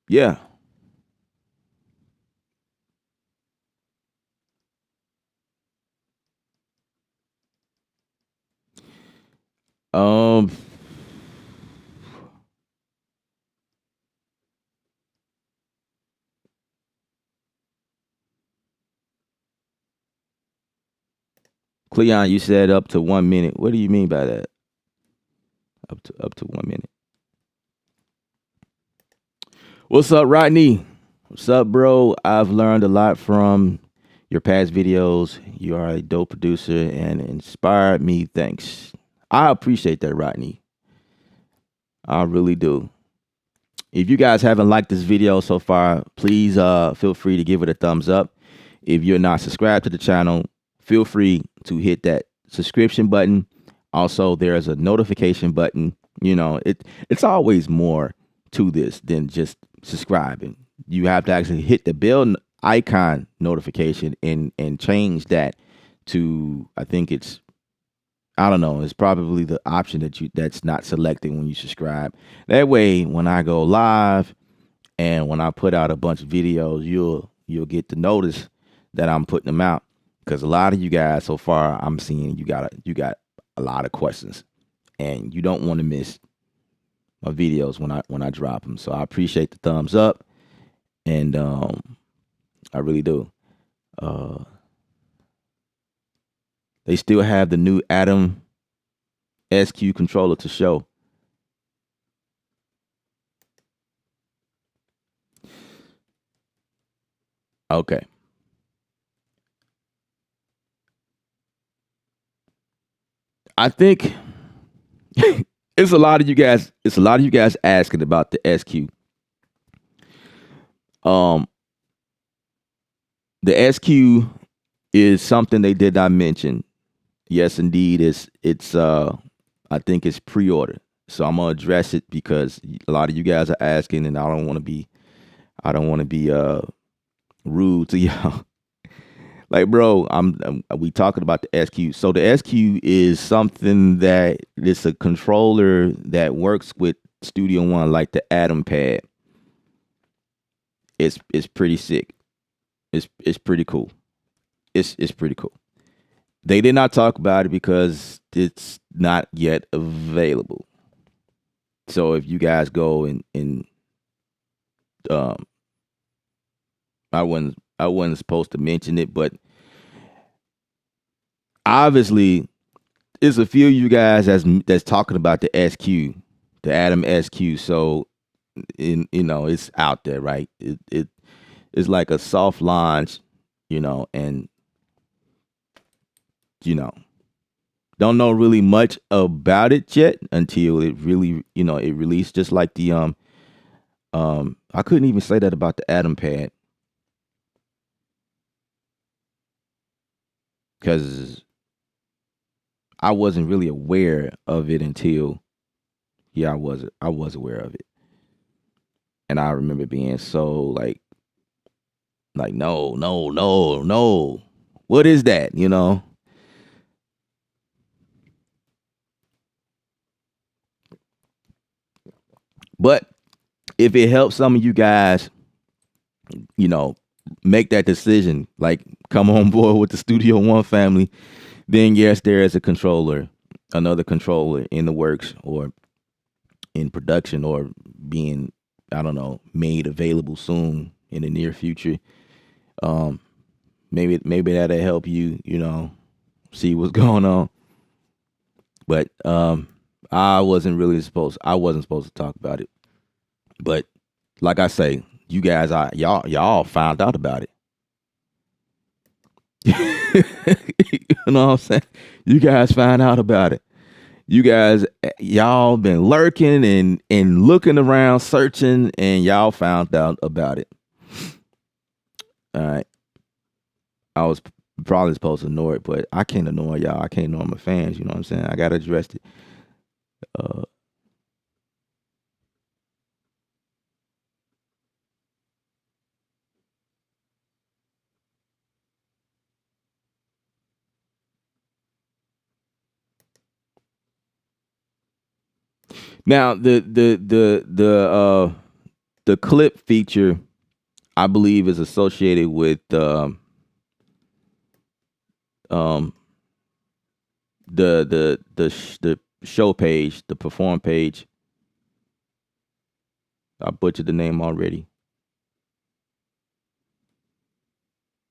Yeah. Um, Cleon, you said up to 1 minute. What do you mean by that? Up to 1 minute. What's up, Rodney? What's up, bro? I've learned a lot from your past videos. You are a dope producer and inspired me. Thanks. I appreciate that, Rodney. I really do. If you guys haven't liked this video so far, please feel free to give it a thumbs up. If you're not subscribed to the channel, feel free to hit that subscription button. Also, there's a notification button. You know, it's always more to this than just subscribing. You have to actually hit the bell icon notification and change that to, I think it's, I don't know, it's probably the option that's not selected when you subscribe. That way, when I go live and when I put out a bunch of videos, you'll get to notice that I'm putting them out. Because a lot of you guys so far, I'm seeing you got a lot of questions, and you don't want to miss my videos when I drop them. So I appreciate the thumbs up, and I really do. They still have the new Atom SQ controller to show. Okay. I think it's a lot of you guys asking about the SQ. The SQ is something they did not mention. Yes, indeed, it's I think it's pre-order. So I'm gonna address it because a lot of you guys are asking, and I don't want to be rude to y'all. Like, bro, we talking about the SQ. So the SQ is something that it's a controller that works with Studio One, like the Atom Pad. It's pretty sick. It's pretty cool. It's pretty cool. They did not talk about it because it's not yet available. So if you guys go and I wasn't supposed to mention it, but obviously there's a few of you guys that's talking about the SQ, the Atom SQ. So it's out there, right? It's like a soft launch, and don't know really much about it yet until it really, it released, just like the I couldn't even say that about the Atom Pad, because I wasn't really aware of it until I was aware of it. And I remember being so like no. What is that, But if it helps some of you guys, make that decision, like come on board with the Studio One family, then yes, there is another controller in the works or in production or being, I don't know, made available soon in the near future. Maybe that'll help you, see what's going on. But I wasn't supposed to talk about it. But like I say, you guys y'all found out about it. You know what I'm saying? You guys found out about it. You guys, y'all been lurking and looking around, searching, and y'all found out about it. All right. I was probably supposed to ignore it, but I can't ignore y'all. I can't ignore my fans. You know what I'm saying? I got to address it. Now the clip feature, I believe, is associated with the show page, the perform page. I butchered the name already.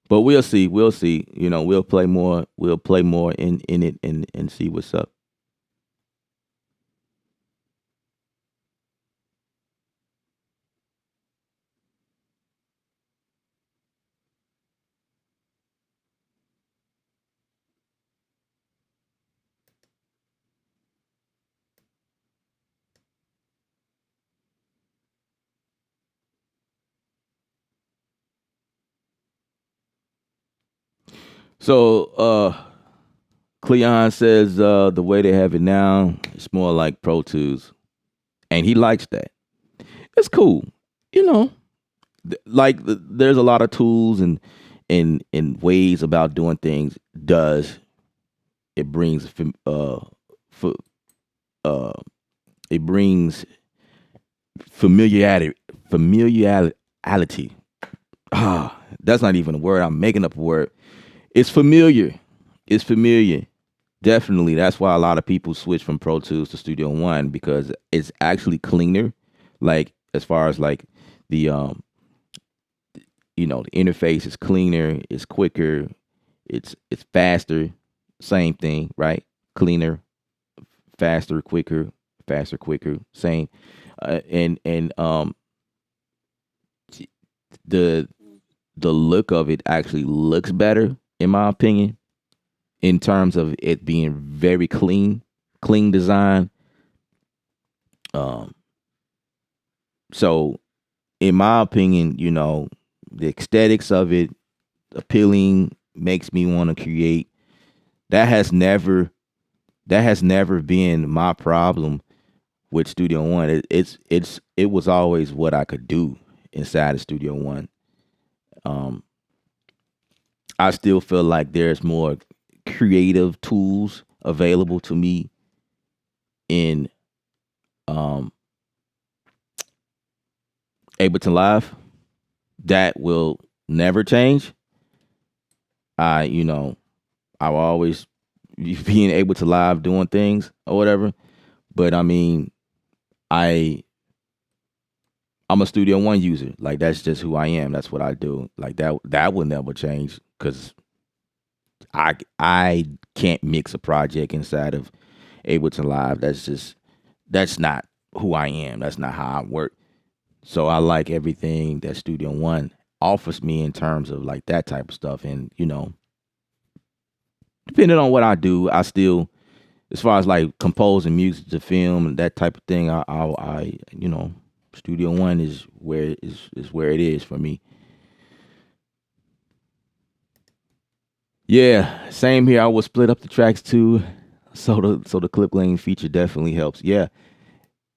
But we'll see. We'll see. You know, we'll play more. We'll play more in it and see what's up. So Cleon says the way they have it now, it's more like Pro Tools, and he likes that. It's cool, you know. There's a lot of tools and ways about doing things. Does it brings it brings familiarity. Ah, that's not even a word. I'm making up a word. It's familiar. It's familiar. Definitely. That's why a lot of people switch from Pro Tools to Studio One, because it's actually cleaner. Like, as far as like the the interface is cleaner, it's quicker, it's faster. Same thing, right? Cleaner, faster, quicker. Same. And the look of it actually looks better, in my opinion, in terms of it being very clean design. So in my opinion, the aesthetics of it appealing, makes me want to create. That has never been my problem with Studio One. It was always what I could do inside of Studio One. I still feel like there's more creative tools available to me in Ableton Live that will never change. I will always being able to live doing things or whatever. But I mean, I'm a Studio One user. Like, that's just who I am. That's what I do. Like, that will never change, because I can't mix a project inside of Ableton Live. That's not who I am. That's not how I work. So I like everything that Studio One offers me in terms of like that type of stuff. And depending on what I do, I still, as far as like composing music to film and that type of thing, I Studio One is where it is for me. Yeah, same here. I will split up the tracks too, so the clip lane feature definitely helps. Yeah,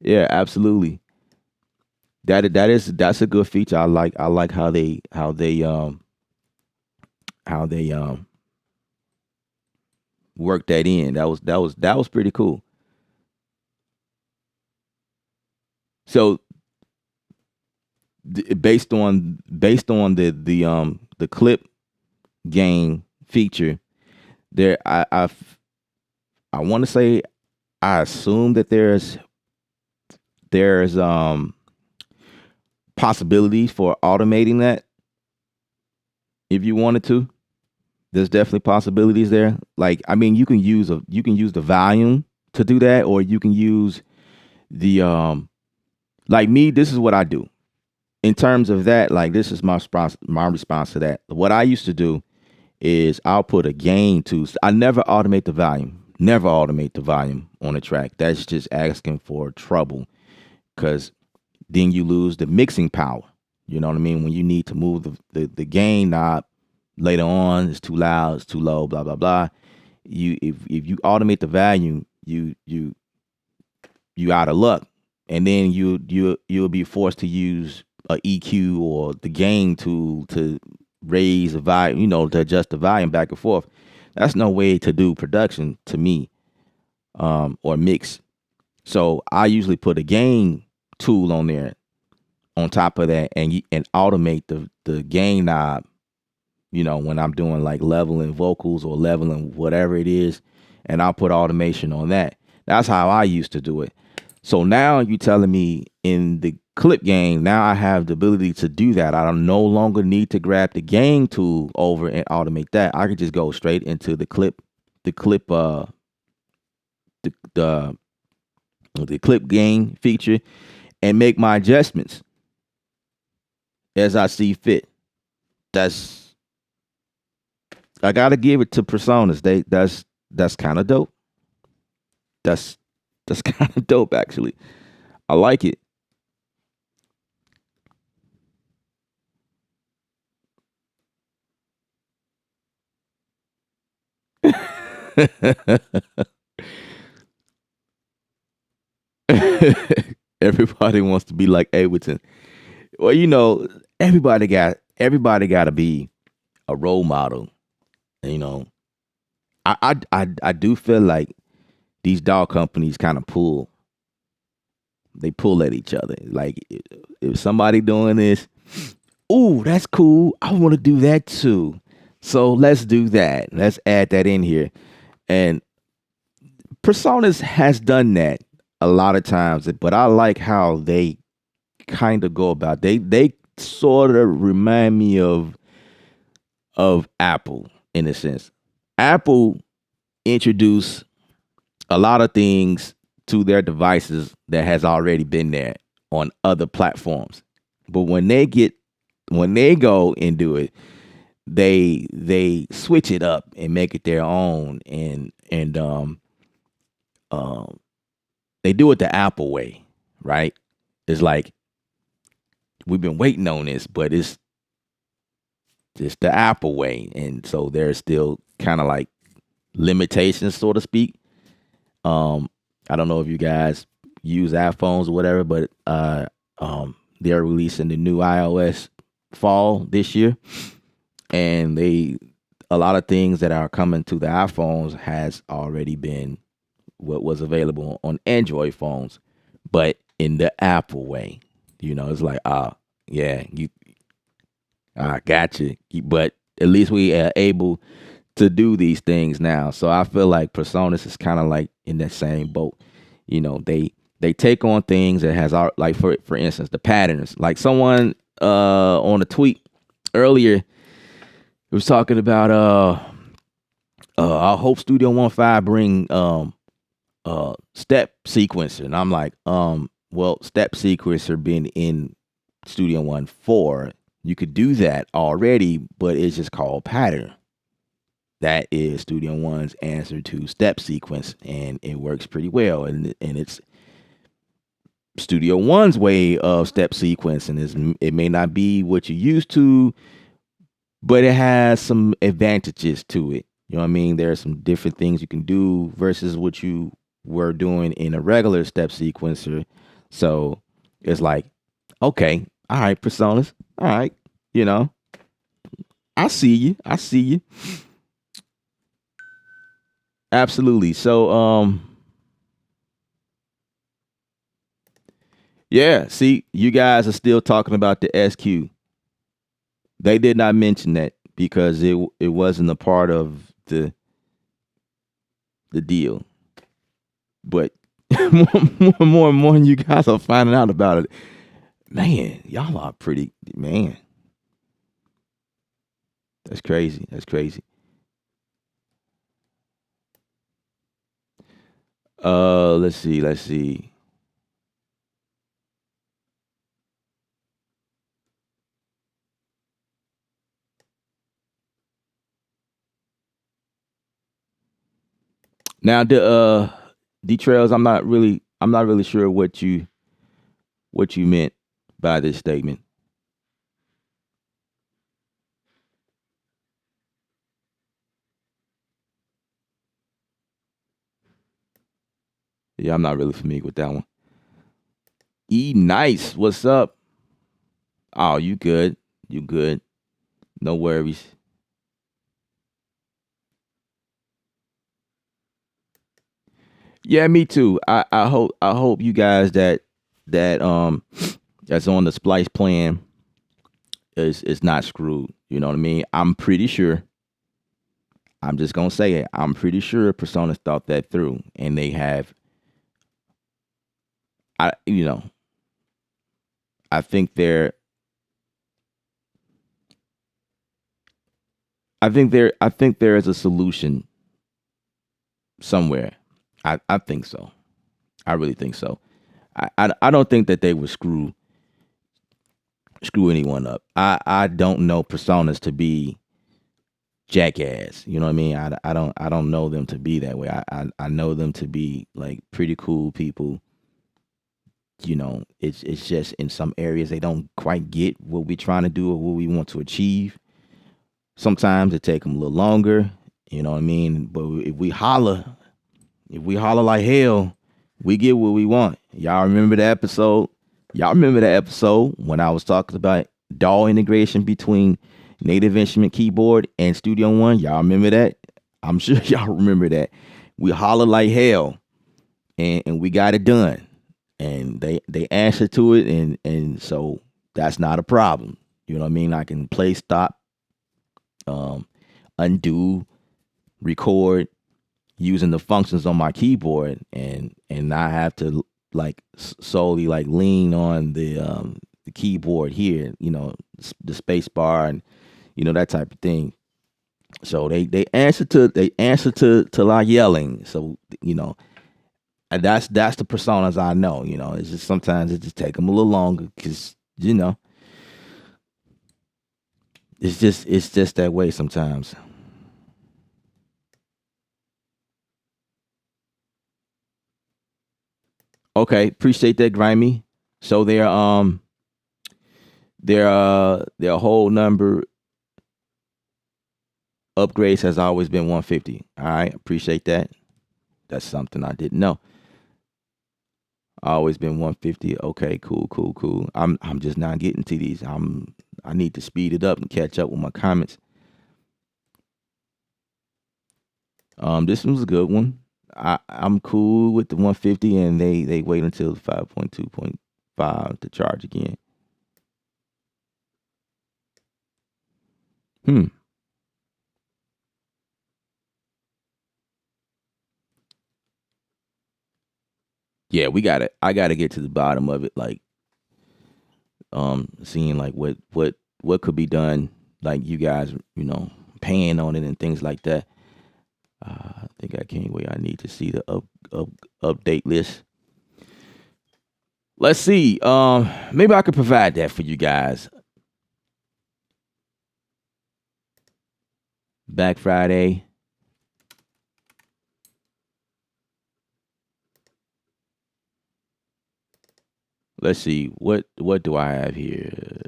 absolutely. That's a good feature. I like how they work that in. That was pretty cool. So based on the clip gain feature, there I want to say, I assume that there's possibilities for automating that if you wanted to. There's definitely possibilities there. Like, I mean, you can use the volume to do that, or you can use the like me. This is what I do in terms of that. Like, this is my response to that. What I used to do is I'll put a gain to. I never automate the volume. Never automate the volume on a track. That's just asking for trouble, because then you lose the mixing power. You know what I mean? When you need to move the gain knob later on, it's too loud, it's too low, blah blah blah. If you automate the volume, you out of luck, and then you'll be forced to use a EQ or the gain tool to raise the volume, to adjust the volume back and forth. That's no way to do production to me, or mix. So I usually put a gain tool on there on top of that, and automate the gain knob, when I'm doing like leveling vocals or leveling whatever it is, and I'll put automation on that. That's how I used to do it. So now you telling me in clip gain, now I have the ability to do that. I don't no longer need to grab the gain tool over and automate that. I could just go straight into the clip the clip gain feature and make my adjustments as I see fit. I gotta give it to Presonus. That's kind of dope. That's kind of dope, actually. I like it. Everybody wants to be like Ableton. Well, everybody got to be a role model. You know, I do feel like these dog companies kind of pull at each other. Like if somebody doing this, ooh, that's cool. I want to do that too. So let's do that. Let's add that in here. And Presonus has done that a lot of times, but I like how they kind of go about. They sort of remind me of Apple in a sense. Apple introduced a lot of things to their devices that has already been there on other platforms. But when they go and do it, they switch it up and make it their own, and they do it the Apple way, right? It's like we've been waiting on this, but it's the Apple way, and so there's still kind of like limitations, so to speak. I don't know if you guys use iPhones or whatever, but they're releasing the new iOS fall this year, and a lot of things that are coming to the iPhones has already been what was available on Android phones, but in the Apple way. It's like, yeah, I got you, but at least we are able to do these things now. So I feel like Presonus is kind of like in that same boat. They take on things that has like for instance the patterns. Like someone on a tweet earlier was talking about I hope Studio One 5 bring step sequencer, and I'm like, well, step sequencer being in Studio One 4, you could do that already, but it's just called pattern. That is Studio One's answer to step sequence, and it works pretty well. And it's Studio One's way of step sequence, and it may not be what you're used to, but it has some advantages to it. You know what I mean? There are some different things you can do versus what you were doing in a regular step sequencer. So it's like, okay, all right, Presonus, all right, I see you. Absolutely. So, yeah, see, you guys are still talking about the SQ. They did not mention that because it wasn't a part of the deal. But more and more you guys are finding out about it. Man, y'all are pretty, man. That's crazy. Let's see. Now the trails, I'm not really sure what you meant by this statement. Yeah, I'm not really familiar with that one. Nice, what's up? Oh, you good. No worries. Yeah, me too. I hope you guys that that's on the splice plan is not screwed. You know what I mean? I'm pretty sure. I'm just gonna say it. I'm pretty sure Presonus thought that through, and they have. I think there is a solution somewhere. I think so. I really think so. I don't think that they would screw anyone up. I don't know Presonus to be jackass. You know what I mean? I don't know them to be that way. I know them to be like pretty cool people. You know, it's just in some areas they don't quite get what we're trying to do or what we want to achieve. Sometimes it take them a little longer. You know what I mean? But if we holler like hell, we get what we want. Y'all remember the episode? Y'all remember the episode when I was talking about DAW integration between Native Instrument keyboard and Studio One? Y'all remember that? I'm sure y'all remember that. We holler like hell, and we got it done. And they answer to it, and so that's not a problem. You know what I mean? I can play, stop, undo, record using the functions on my keyboard, and not have to like solely like lean on the keyboard here. You know, the space bar and that type of thing. So they answer to our yelling. So and that's the personas I know. It's just sometimes it just take them a little longer because it's just that way sometimes. Okay, appreciate that, Grimy. So their whole number upgrades has always been 150. All right, appreciate that. That's something I didn't know. Always been 150. Okay, cool. I'm just not getting to these. I need to speed it up and catch up with my comments. This one's a good one. I'm cool with the 150, and they wait until 5.2.5 to charge again. Yeah, I gotta get to the bottom of it, like seeing like what could be done, like you guys, paying on it and things like that. I think I can't wait. I need to see the update list. Let's see. Maybe I could provide that for you guys. Black Friday. Let's see. What do I have here?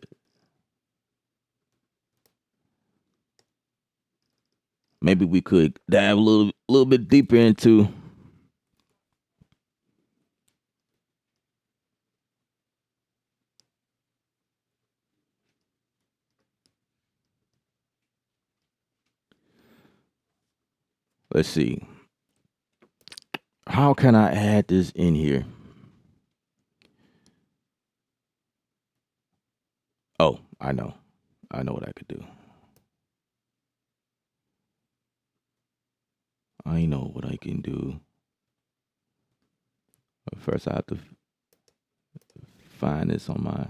Maybe we could dive a little bit deeper into let's see. How can I add this in here? Oh, I know what I could do. I know what I can do. But first, I have to find this on my.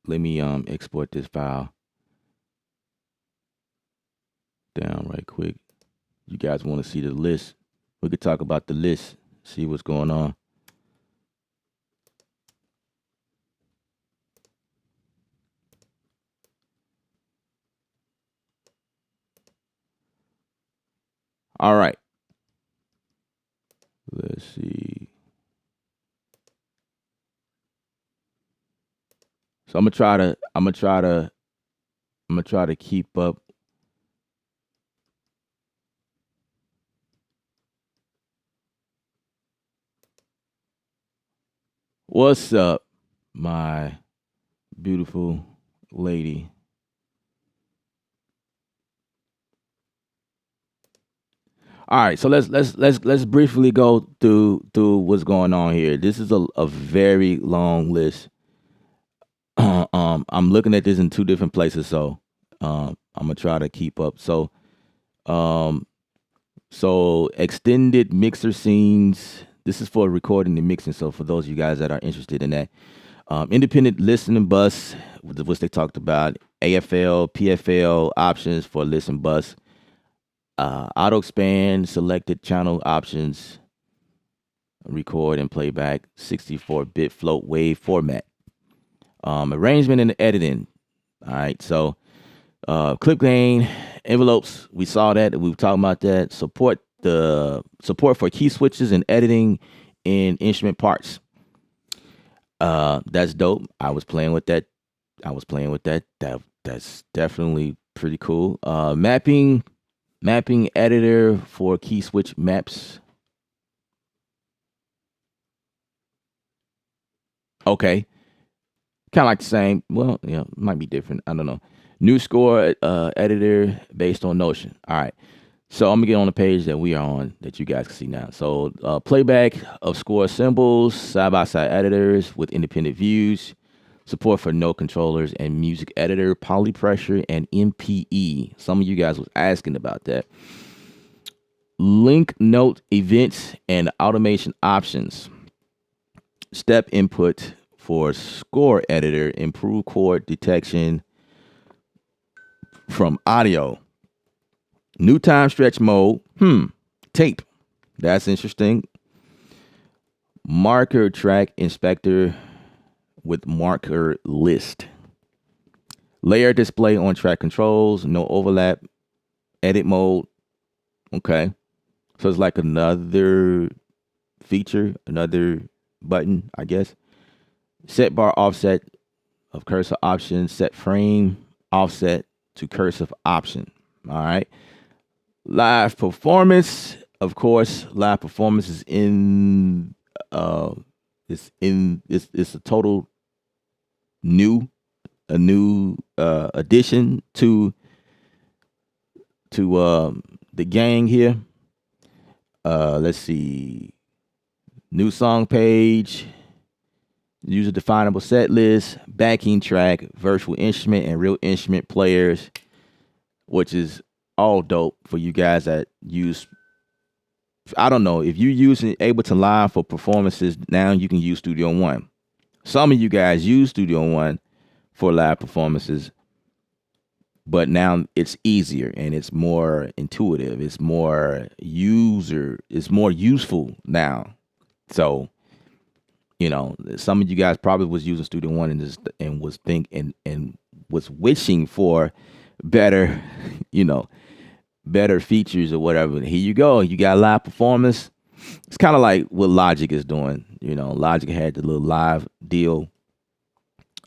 Let me export this file down right quick. You guys want to see the list? We could talk about the list, see what's going on. All right. Let's see. So I'm gonna try to keep up. What's up, my beautiful lady? All right, so let's briefly go through what's going on here. This is a very long list. I'm looking at this in two different places, so I'm gonna try to keep up. Um, so extended mixer scenes. This is for recording and mixing. So for those of you guys that are interested in that, independent listening bus, which they talked about, AFL, PFL options for listen bus, auto expand, selected channel options, record and playback, 64-bit float wave format, arrangement and editing. All right, so clip gain, envelopes. We saw that. We were talking about that. Support for key switches and editing in instrument parts. That's dope. I was playing with that. That's definitely pretty cool. Mapping editor for key switch maps. Okay. Kind of like the same. Well, yeah, might be different. I don't know. New score editor based on Notion. All right. So I'm gonna get on the page that we are on that you guys can see now. So playback of score symbols, side-by-side editors with independent views, support for no controllers and music editor, polypressure, and MPE. Some of you guys was asking about that. Link note events and automation options. Step input for score editor, improve chord detection from audio. New time stretch mode. Tape. That's interesting. Marker track inspector with marker list. Layer display on track controls. No overlap. Edit mode. Okay. So it's like another feature, another button, I guess. Set bar offset of cursor option. Set frame offset to cursive option. All right. Live performance, of course. Live performance is it's a total new addition to the gang here. Let's see. New song page, user definable set list, backing track, virtual instrument and real instrument players, which is all dope for you guys that use. I don't know if you're using Ableton Live for performances now. You can use Studio One. Some of you guys use Studio One for live performances, but now it's easier and it's more intuitive. It's more useful now. So, some of you guys probably was using Studio One and was thinking and was wishing for better, better features or whatever. Here you go. You got live performance. It's kind of like what Logic is doing. Logic had the little live deal.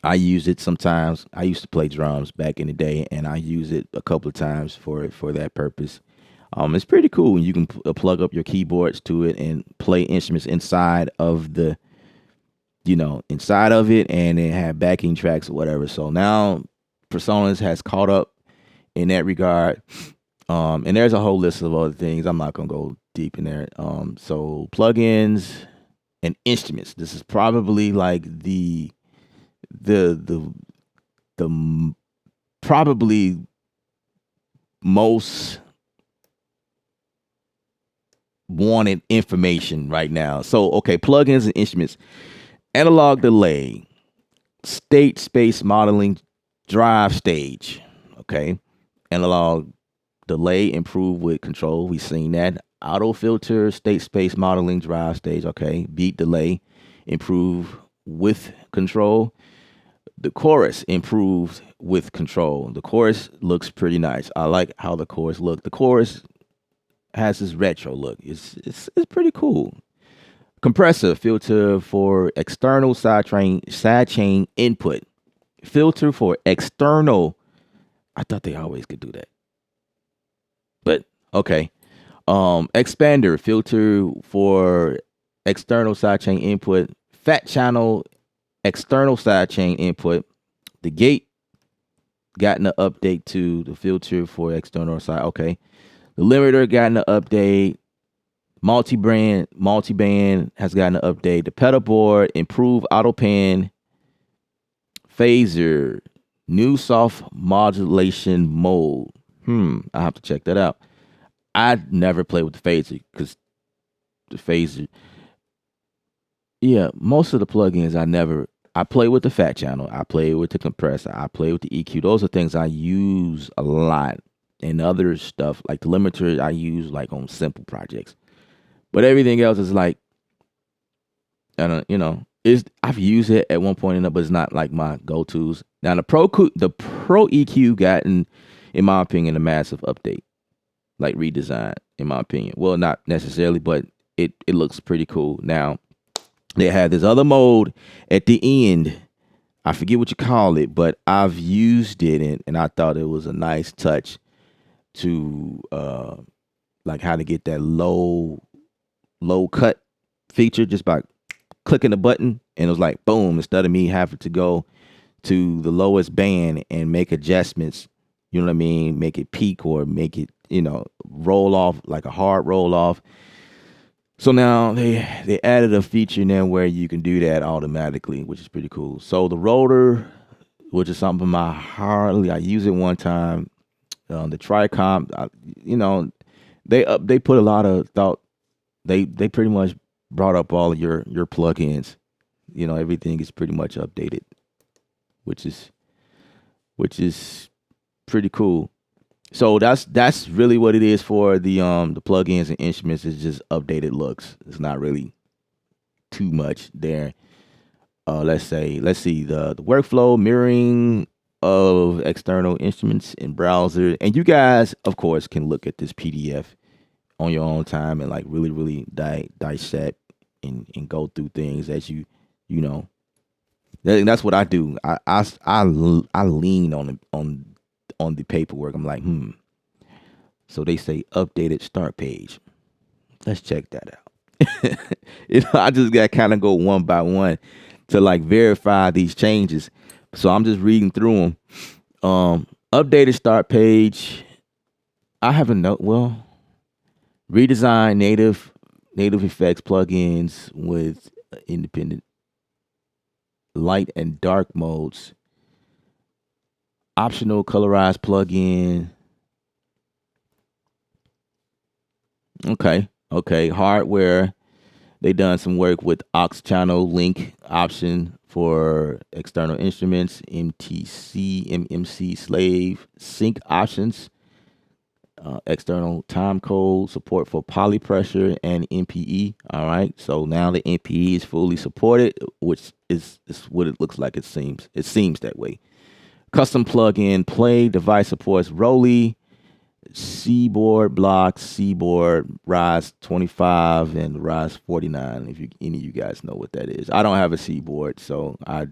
I use it sometimes. I used to play drums back in the day, and I use it a couple of times for that purpose. It's pretty cool. You can plug up your keyboards to it and play instruments inside of it, and then have backing tracks or whatever. So now Presonus has caught up in that regard. And there's a whole list of other things. I'm not gonna go deep in there. So plugins and instruments. This is probably like the probably most wanted information right now. So, okay, plugins and instruments. Analog delay, state space modeling, drive stage. Okay. Analog delay improved with control. We've seen that. Auto filter, state space modeling, drive stage. Okay. Beat delay improved with control. The chorus improved with control. The chorus looks pretty nice. I like how the chorus look. The chorus has this retro look. It's pretty cool. Compressor filter for external sidechain input. Filter for external. I thought they always could do that. But okay. Expander filter for external sidechain input. Fat channel external sidechain input. The gate gotten an update to the filter for external side. Okay. The limiter gotten an update. Multi-band has gotten an update. The pedal board improved auto pan. Phaser, new soft modulation mode. I have to check that out. I never played with the phaser because the phaser. Yeah, most of the plugins I play with the fat channel. I play with the compressor. I play with the EQ. Those are things I use a lot. And other stuff like the limiter I use like on simple projects. But everything else is like, I don't, I've used it at one point, but it's not like my go-tos. Now the Pro EQ gotten, in my opinion, a massive update, like redesign, in my opinion. Well, not necessarily, but it looks pretty cool. Now they had this other mode at the end. I forget what you call it, but I've used it and I thought it was a nice touch to like how to get that low cut feature just by clicking the button, and it was like boom, instead of me having to go to the lowest band and make adjustments, you know what I mean, make it peak or make it, roll off like a hard roll off. So now they added a feature now where you can do that automatically, which is pretty cool. So the rotor, which is something I use it one time. The Tricomp, they put a lot of thought. They pretty much brought up all of your plugins. Everything is pretty much updated, which is pretty cool. So that's really what it is for the plugins and instruments. It's just updated looks. It's not really too much there. Let's see the workflow mirroring of external instruments in browser, and you guys of course can look at this PDF on your own time and like really dissect and go through things as you know. That's what I do. I lean on the paperwork. I'm like, so they say updated start page. Let's check that out. I just got kind of go one by one to like verify these changes. So I'm just reading through them. Updated start page. I haven't redesign native effects plugins with independent light and dark modes. Optional colorized plugin. Okay. Hardware. They done some work with aux channel link option for external instruments, MMC slave sync options, external time code, support for polypressure and MPE. All right. So now the MPE is fully supported, which is what it looks like. It seems that way. Custom plugin play device supports Roly, Seaboard blocks, Seaboard Rise 25 and Rise 49. If any of you guys know what that is, I don't have a Seaboard, so I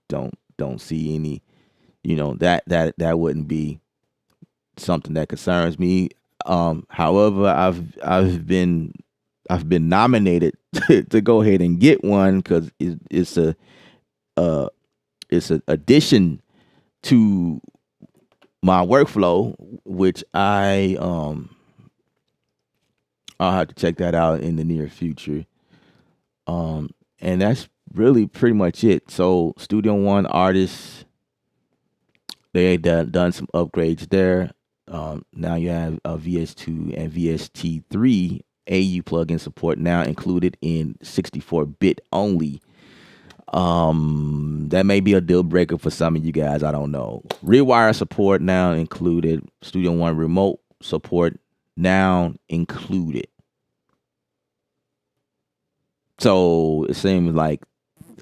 don't see any. That wouldn't be something that concerns me. However, I've been nominated to go ahead and get one because it's an addition to my workflow, which I'll have to check that out in the near future. And that's really pretty much it. So Studio One artists, they done some upgrades there. Now you have VS2 and VST3 AU plugin support now included in 64-bit only. That may be a deal breaker for some of you guys. I don't know. Rewire support now included. Studio One remote support now included. So it seems like,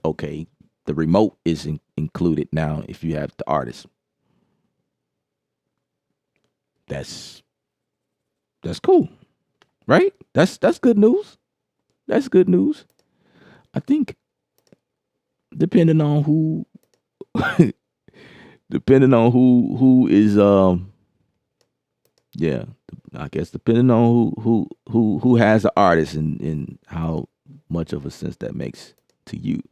okay, the remote is included now if you have the artist. That's cool, right? That's good news. That's good news. I think depending on who is I guess depending on who has the artist and how much of a sense that makes to you.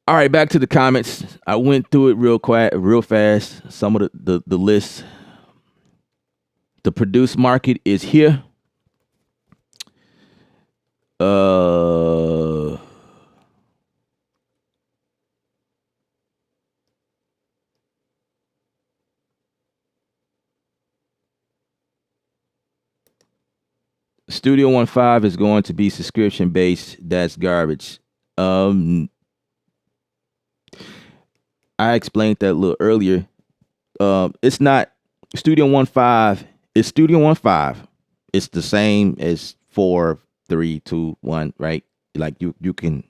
All right, back to the comments. I went through it real fast. Some of the lists. The produced market is here. Studio One 5 is going to be subscription based. That's garbage. I explained that a little earlier. It's not Studio One 5. It's Studio One 5. It's the same as 4, 3, 2, 1, right? Like you can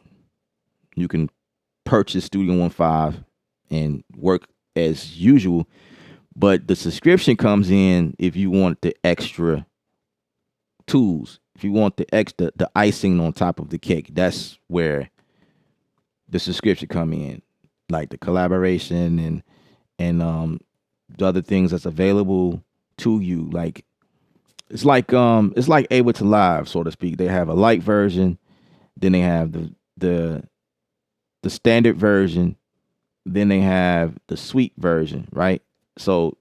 purchase Studio One 5 and work as usual, but the subscription comes in if you want the extra tools. If you want the icing on top of the cake, that's where the subscription come in, like the collaboration and the other things that's available to you. Like it's like Ableton Live, so to speak. They have a light version, then they have the standard version, then they have the suite version, right? So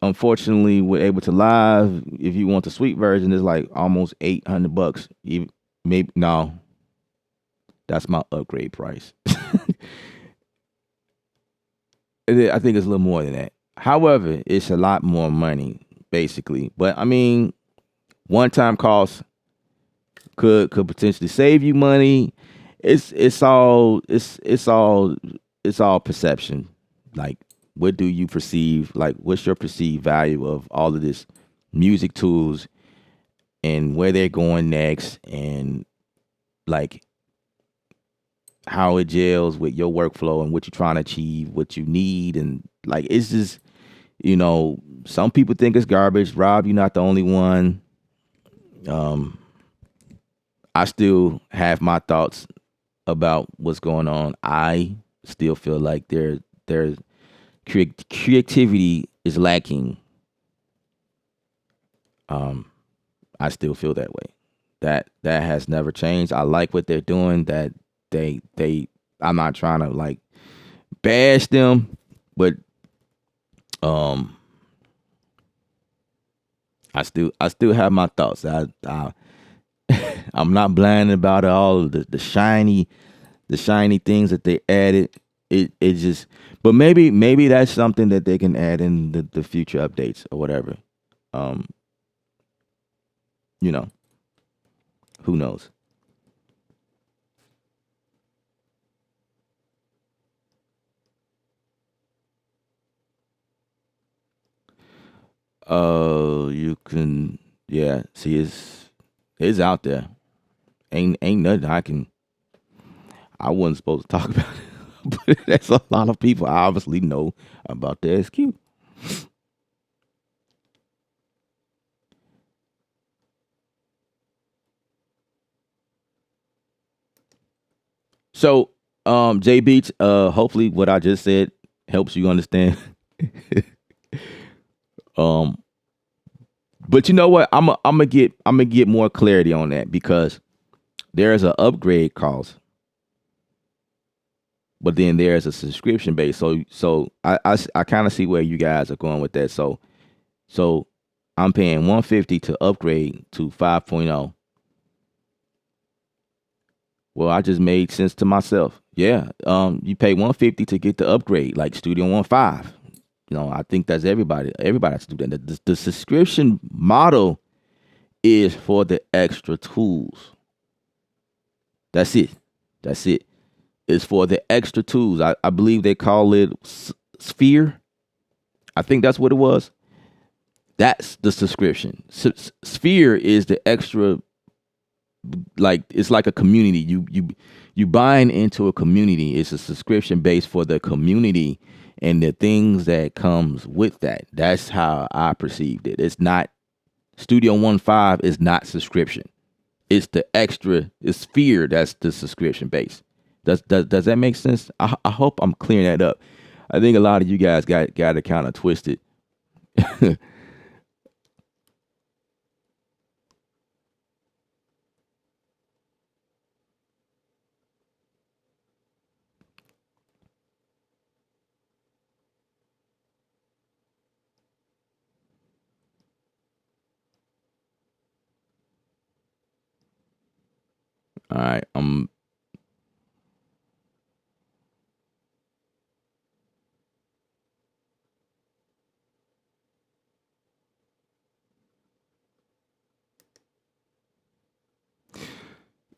unfortunately with Ableton Live, if you want the suite version, it's like almost $800. Maybe no. That's my upgrade price. I think it's a little more than that. However, it's a lot more money, basically. But I mean, one-time cost could potentially save you money. It's all perception. Like, what do you perceive? Like, what's your perceived value of all of this music tools and where they're going next, and like how it gels with your workflow and what you're trying to achieve, what you need, and like it's just, some people think it's garbage. Rob, you're not the only one. I still have my thoughts about what's going on. I still feel like there's creativity is lacking. I still feel that way. That has never changed. I like what they're doing. That they I'm not trying to like bash them, but I still have my thoughts. I'm not blind about all of the shiny things that they added. It just, but maybe that's something that they can add in the future updates or whatever. Who knows? You can, yeah, see, it's out there. Ain't nothing I wasn't supposed to talk about it, but that's a lot of people obviously know about the SQ. So, J Beach, hopefully what I just said helps you understand. But you know what? I'm gonna get more clarity on that, because there's an upgrade cost, but then there's a subscription base. So I kind of see where you guys are going with that. So I'm paying $150 to upgrade to 5.0. Well, I just made sense to myself. Yeah. You pay $150 to get the upgrade, like Studio One 5. I think that's everybody. Everybody has to do that. The subscription model is for the extra tools. That's it. It's for the extra tools. I believe they call it Sphere. I think that's what it was. That's the subscription. Sphere is the extra, like it's like a community. You buying into a community. It's a subscription base for the community and the things that comes with that. That's how I perceived it. It's not Studio One 5 is not subscription. It's the extra. It's Sphere that's the subscription base. Does that make sense? I hope I'm clearing that up. I think a lot of you guys got it kind of twisted. All right,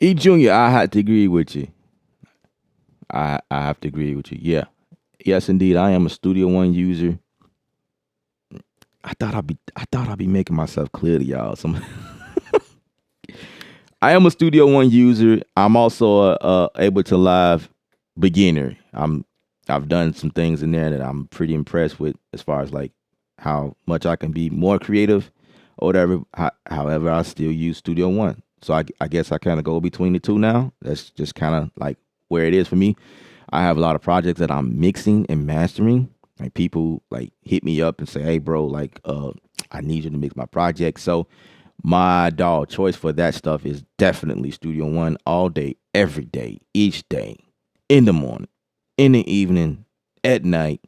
E Junior, I have to agree with you. I have to agree with you. Yeah. Yes, indeed. I am a Studio One user. I thought I'd be making myself clear to y'all. I am a Studio One user. I'm also a Ableton Live beginner. I've done some things in there that I'm pretty impressed with as far as like how much I can be more creative or whatever. However, I still use Studio One. So I guess I kind of go between the two now. That's just kind of like where it is for me. I have a lot of projects that I'm mixing and mastering. Like people like hit me up and say, "Hey, bro, like I need you to mix my project." So my dog choice for that stuff is definitely Studio One all day, every day, each day, in the morning, in the evening, at night,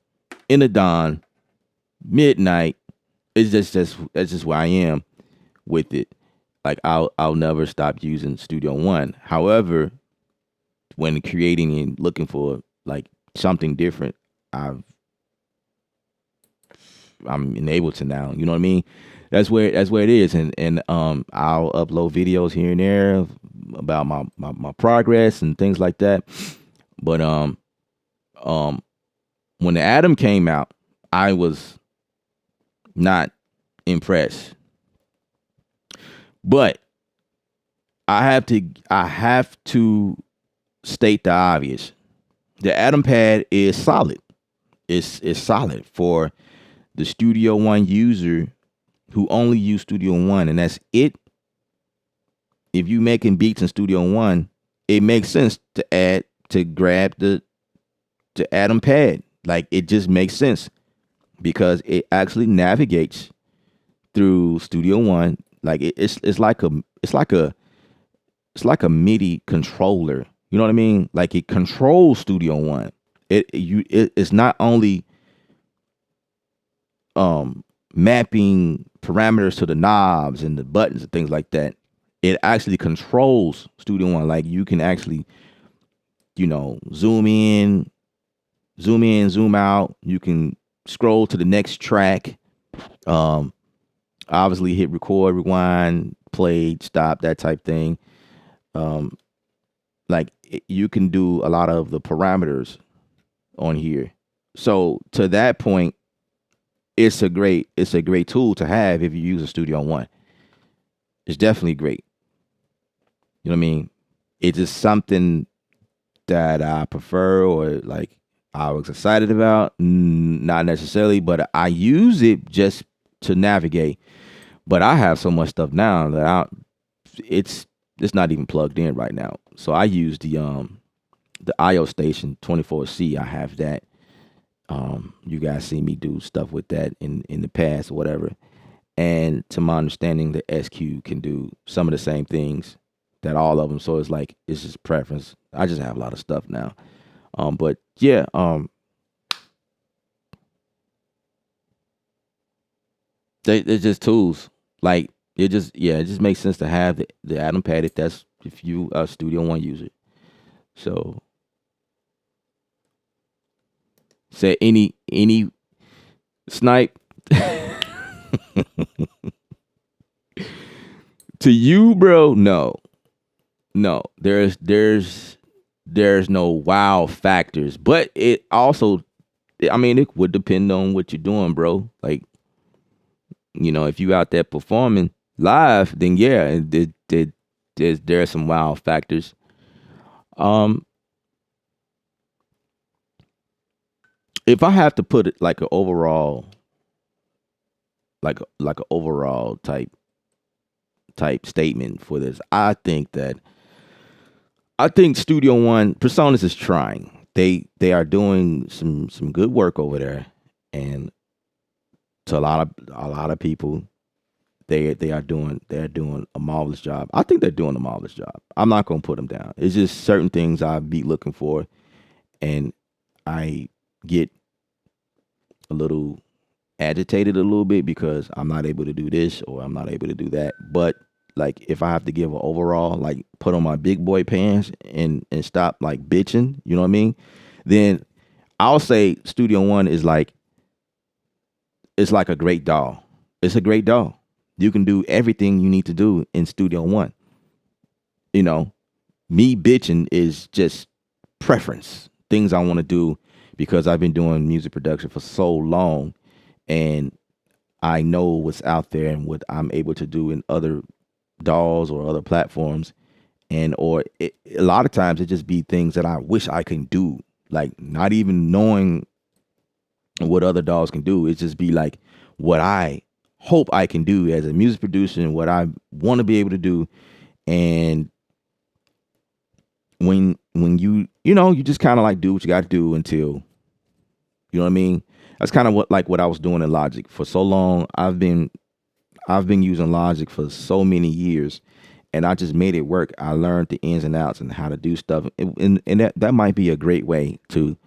in the dawn, midnight. It's just that's just where I am with it. Like I'll never stop using Studio One. However, when creating and looking for like something different, I'm enabled to now. You know what I mean? That's where it is. And I'll upload videos here and there about my progress and things like that. But when the Atom came out, I was not impressed. But I have to state the obvious. The Atom Pad is solid. It's solid for the Studio One user who only use Studio One, and that's it. If you making beats in Studio One, it makes sense to grab the Atom Pad. Like it just makes sense because it actually navigates through Studio One. Like it's like a MIDI controller. You know what I mean? Like it controls Studio One. It's not only mapping parameters to the knobs and the buttons and things like that. It actually controls Studio One. Like you can actually, zoom in, zoom out. You can scroll to the next track. Obviously hit record, rewind, play, stop, that type thing. You can do a lot of the parameters on here. So to that point, it's a great tool to have if you use a Studio One. It's definitely great. You know what I mean? It's just something that I prefer or like I was excited about. Not necessarily, but I use it just to navigate. But I have so much stuff now that it's not even plugged in right now. So I use the IO Station 24C. I have that. You guys see me do stuff with that in the past or whatever. And to my understanding, the SQ can do some of the same things that all of them. So it's like, it's just preference. I just have a lot of stuff now. But yeah, they're just tools. Like it just makes sense to have the Atom Pad if you are a Studio One user. So say any snipe to you, bro. No, there's no wow factors, but it also, I mean, it would depend on what you're doing, bro. Like, if you out there performing live, then yeah, there are some wow factors. If I have to put it like an overall, like an overall type statement for this, I think Studio One, Presonus is trying. They are doing some good work over there, and to a lot of people, they're doing a marvelous job. I think they're doing a marvelous job. I'm not gonna put them down. It's just certain things I'd be looking for, and I get a little agitated a little bit because I'm not able to do this or I'm not able to do that. But like if I have to give an overall, like put on my big boy pants and stop like bitching, you know what I mean? Then I'll say Studio One is like, it's like a great doll. It's a great doll. You can do everything you need to do in Studio One. me bitching is just preference, things I want to do because I've been doing music production for so long, and I know what's out there and what I'm able to do in other DAWs or other platforms, and a lot of times it just be things that I wish I can do, like not even knowing what other DAWs can do. It just be like what I hope I can do as a music producer and what I want to be able to do. And when you just kind of like do what you got to do until, you know what I mean? That's kind of what I was doing in Logic for so long. I've been using Logic for so many years, and I just made it work. I learned the ins and outs and how to do stuff, and that might be a great way to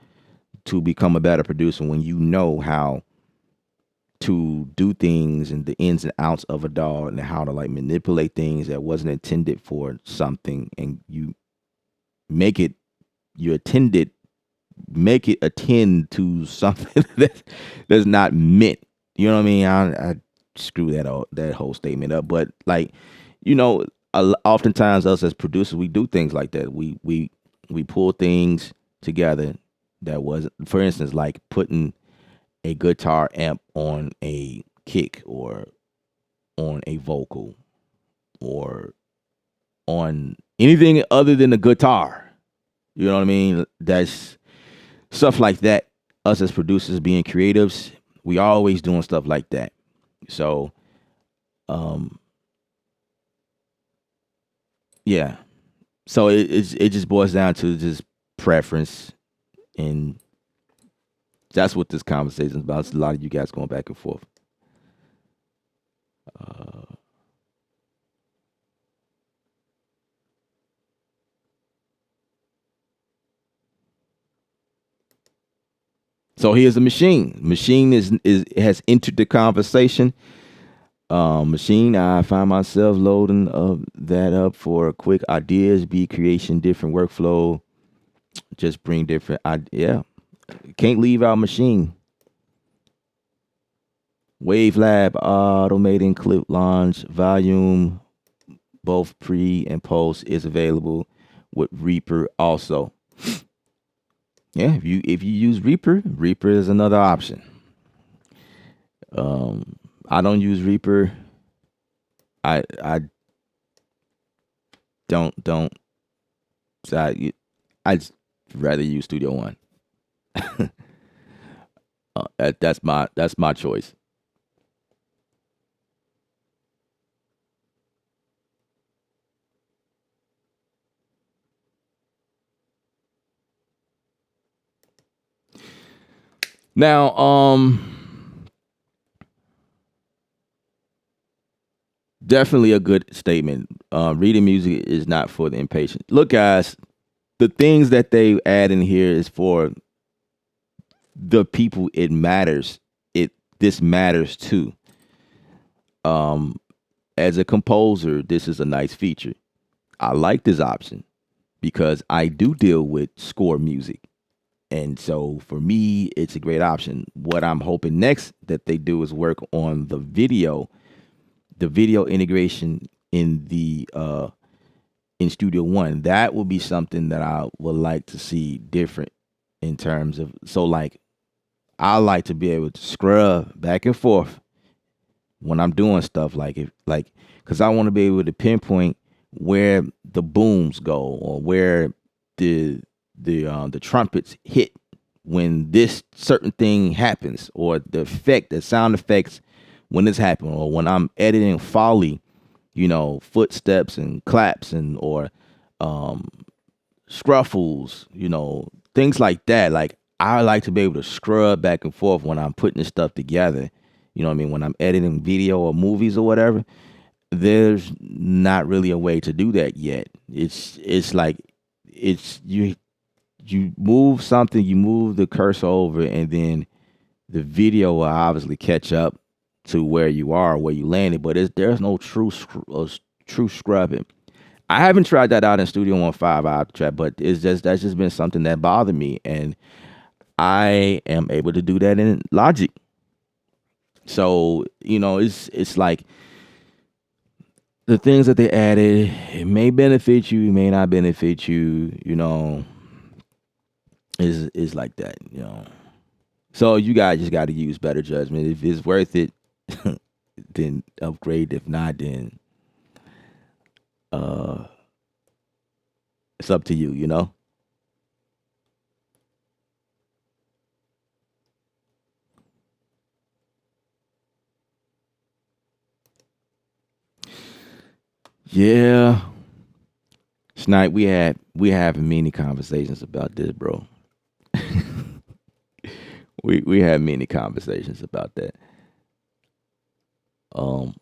become a better producer, when you know how to do things and the ins and outs of a DAW and how to like manipulate things that wasn't intended for something, and you make it attend to something that's not meant. You know what I mean? I screw that whole statement up, but like, oftentimes us as producers, we do things like that. We pull things together that wasn't, for instance, like putting a guitar amp on a kick or on a vocal or on anything other than a guitar. You know what I mean? That's stuff like that. Us as producers, being creatives, we always doing stuff like that. So, yeah. So it just boils down to just preference, and that's what this conversation is about. It's a lot of you guys going back and forth. So here's the machine. Machine has entered the conversation. Machine, I find myself loading that up for quick ideas, beat creation, different workflow. Just bring different idea. Can't leave out machine. Wave Lab, automating clip launch, volume, both pre and post is available with Reaper also. Yeah, if you use Reaper is another option. I don't use Reaper. I don't. So I'd rather use Studio One. That's my choice. Now, definitely a good statement. Reading music is not for the impatient. Look, guys, the things that they add in here is for the people it matters. This matters too. As a composer, this is a nice feature. I like this option because I do deal with score music. And so for me, it's a great option. What I'm hoping next that they do is work on the video integration in in Studio One. That will be something that I would like to see different in terms of, so like, I like to be able to scrub back and forth when I'm doing stuff because I want to be able to pinpoint where the booms go or where the trumpets hit when this certain thing happens, or the sound effects when this happens, or when I'm editing Foley, footsteps and claps or scruffles, things like that. Like, I like to be able to scrub back and forth when I'm putting this stuff together. You know what I mean? When I'm editing video or movies or whatever, there's not really a way to do that yet. It's like you move something, you move the cursor over, and then the video will obviously catch up to where you are, where you landed. But there's no true scrubbing. I haven't tried that out in Studio One 5. I have to try, but that's just been something that bothered me, and I am able to do that in Logic. So it's like, the things that they added, it may benefit you, it may not benefit you, you know, is like that, you know. So you guys just got to use better judgment. If it's worth it, then upgrade. If not, then uh, it's up to you, you know. Yeah, Snipe, we having many conversations about this, bro. We had many conversations about that. Um,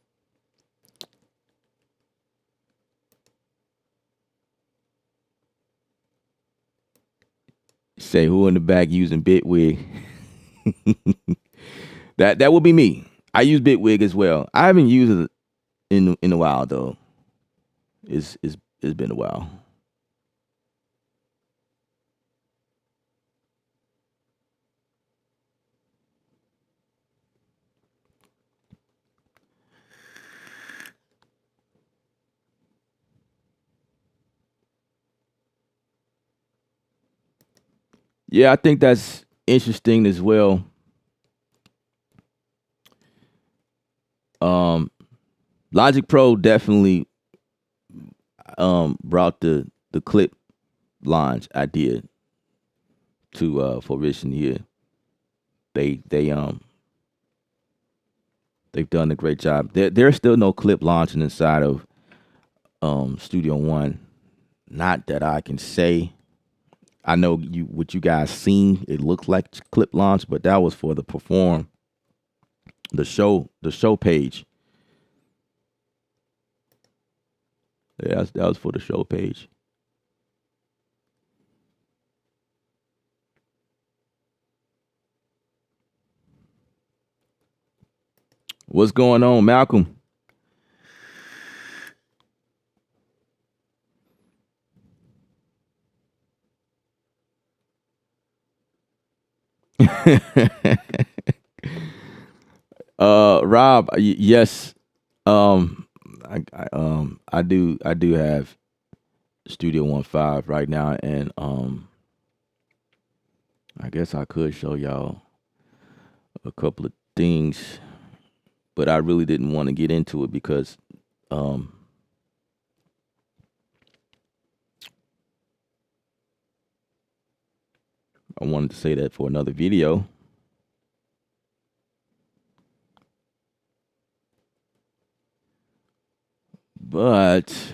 say who in the back using Bitwig? That would be me. I use Bitwig as well. I haven't used it in a while though. It's been a while. Yeah, I think that's interesting as well. Um, Logic Pro definitely brought the clip launch idea to fruition here. They they've done a great job. There's still no clip launching inside of Studio One. Not that I can say. I know what you guys seen. It looks like clip launch, but that was for the show page. Yeah, that was for the show page. What's going on, Malcolm? Rob, yes. I do have Studio One 5 right now, and I guess I could show y'all a couple of things, but I really didn't want to get into it because I wanted to say that for another video. But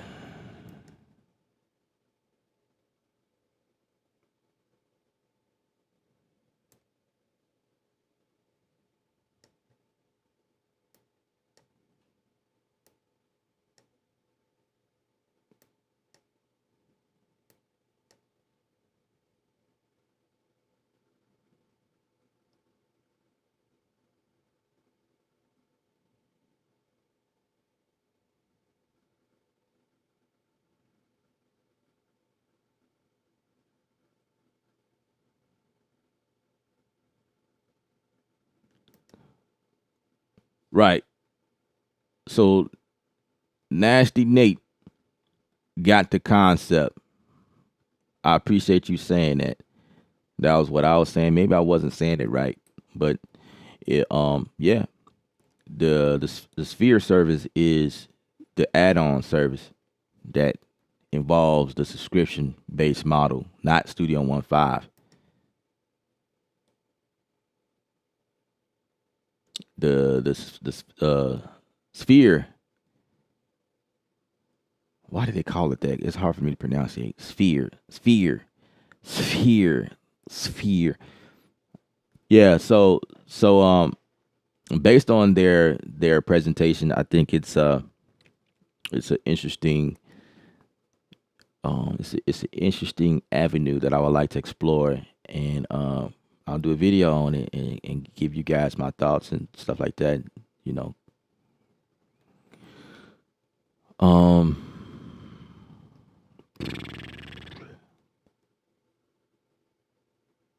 right. So Nasty Nate got the concept. I appreciate you saying that. That was what I was saying. Maybe I wasn't saying it right, but yeah, the Sphere service is the add-on service that involves the subscription based model, not Studio One 5. The Sphere. Why do they call it that? It's hard for me to pronounce it. Sphere. Yeah. So based on their presentation, I think it's an interesting it's an interesting avenue that I would like to explore, and I'll do a video on it and give you guys my thoughts and stuff like that. You know,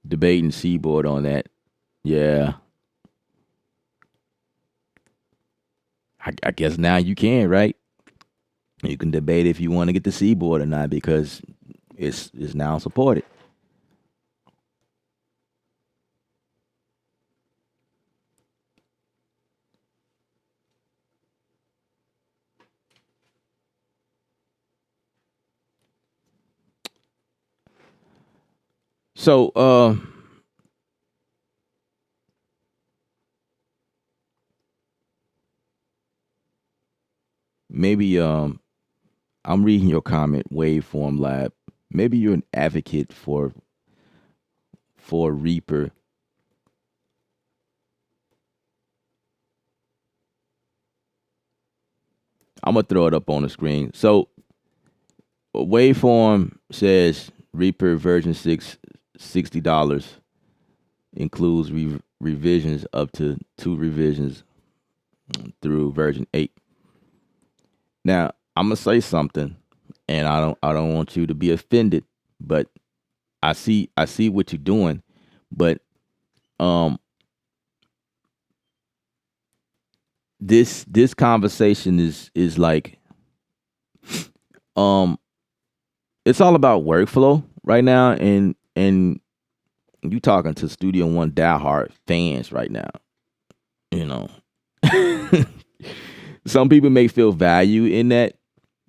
debating Seaboard on that. Yeah, I guess now you can, right? You can debate if you want to get the Seaboard or not because it's now supported. So maybe I'm reading your comment, Waveform Lab. Maybe you're an advocate for Reaper. I'm gonna throw it up on the screen. So Waveform says Reaper version 6, $60, includes revisions up to 2 revisions through version 8. Now I'm gonna say something, and I don't want you to be offended, but I see what you're doing, but this conversation is like it's all about workflow right now, and you talking to Studio One diehard fans right now. You know, some people may feel value in that.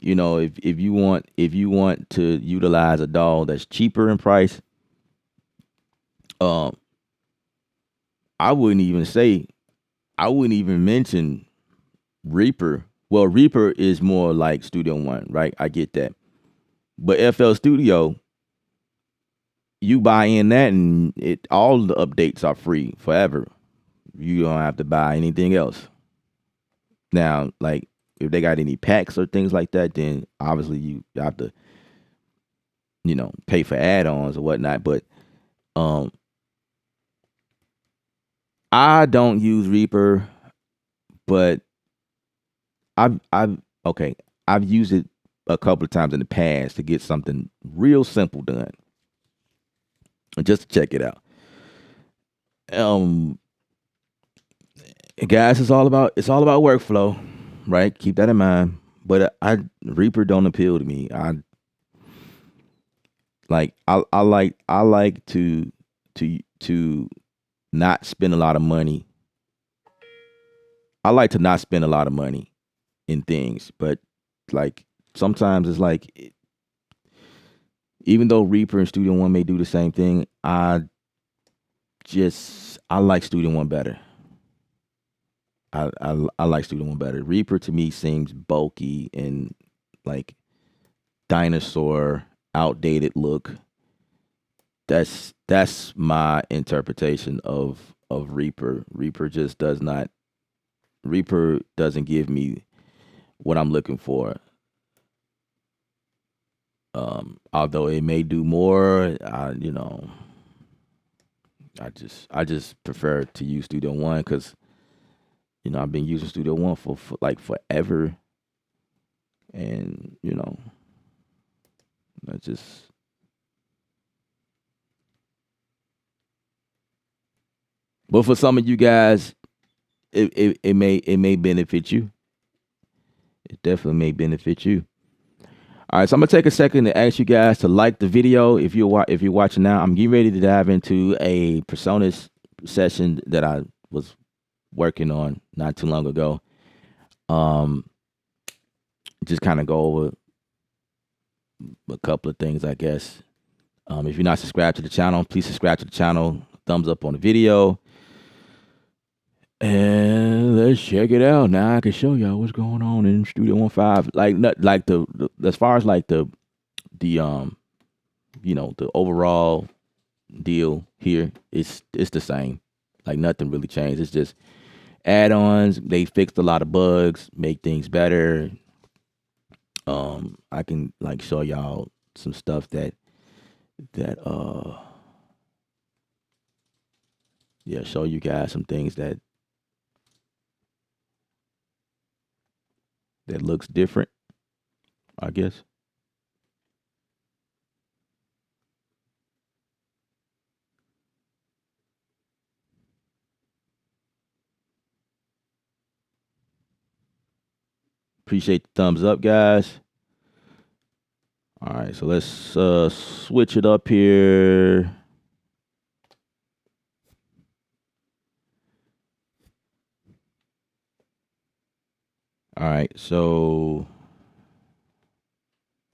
You know, if you want to utilize a DAW that's cheaper in price, I wouldn't even mention Reaper. Well, Reaper is more like Studio One, right? I get that. But FL Studio, you buy in that and all the updates are free forever. You don't have to buy anything else. Now, like if they got any packs or things like that, then obviously you have to, pay for add-ons or whatnot. But I don't use Reaper, but I've used it a couple of times in the past to get something real simple done. Just to check it out. Guys, it's all about workflow, right? Keep that in mind. But Reaper don't appeal to me. I like to not spend a lot of money. I like to not spend a lot of money in things, but like sometimes it's like, even though Reaper and Studio One may do the same thing, I like Studio One better. I like Studio One better. Reaper to me seems bulky and like dinosaur, outdated look. That's my interpretation of Reaper. Reaper doesn't give me what I'm looking for. Although it may do more, I just prefer to use Studio One because I've been using Studio One for like forever, and I just. But for some of you guys, it may benefit you. It definitely may benefit you. All right, so I'm gonna take a second to ask you guys to like the video. If you're watching now, I'm getting ready to dive into a Presonus session that I was working on not too long ago. Just kind of go over a couple of things, I guess. If you're not subscribed to the channel, please subscribe to the channel. Thumbs up on the video. And let's check it out. Now I can show y'all what's going on in Studio One 5. Like the as far as like the the overall deal here, it's the same. Like nothing really changed. It's just add-ons. They fixed a lot of bugs, make things better. I can like show y'all some stuff that show you guys some things that looks different, I guess. Appreciate the thumbs up, guys. All right, so let's switch it up here. All right, so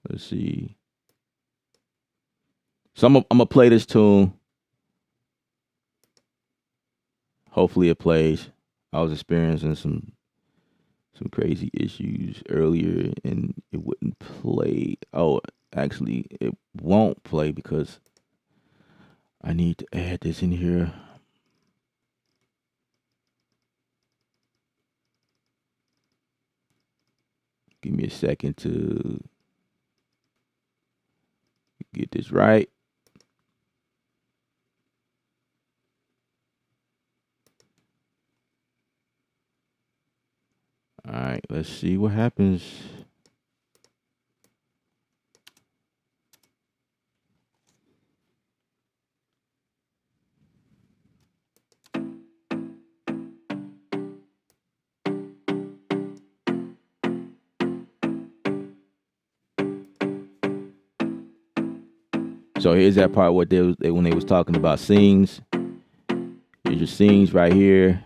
let's see. So I'm gonna play this tune. Hopefully it plays. I was experiencing some crazy issues earlier and it wouldn't play. Oh, actually it won't play because I need to add this in here. Give me a second to get this right. All right, let's see what happens. So here's that part what they when they was talking about sings. Here's your sings right here.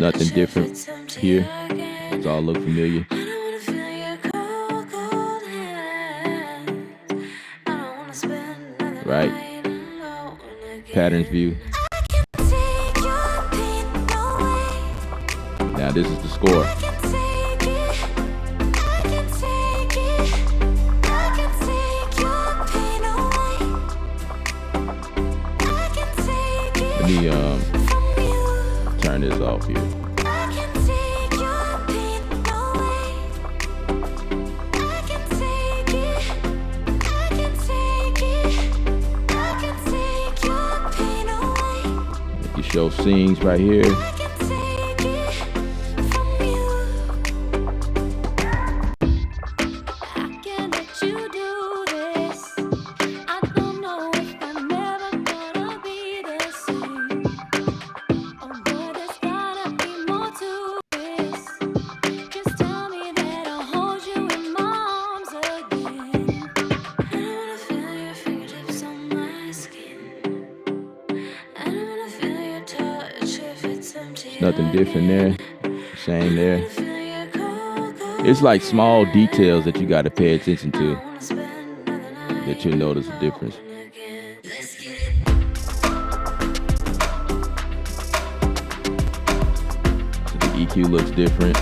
Nothing different here. It's all look familiar. Right. Patterns view. Now this is the score. Let me turn this off here. You show sings right here. Nothing different there. Same there. It's like small details that you got to pay attention to that you'll notice the difference. So the EQ looks different.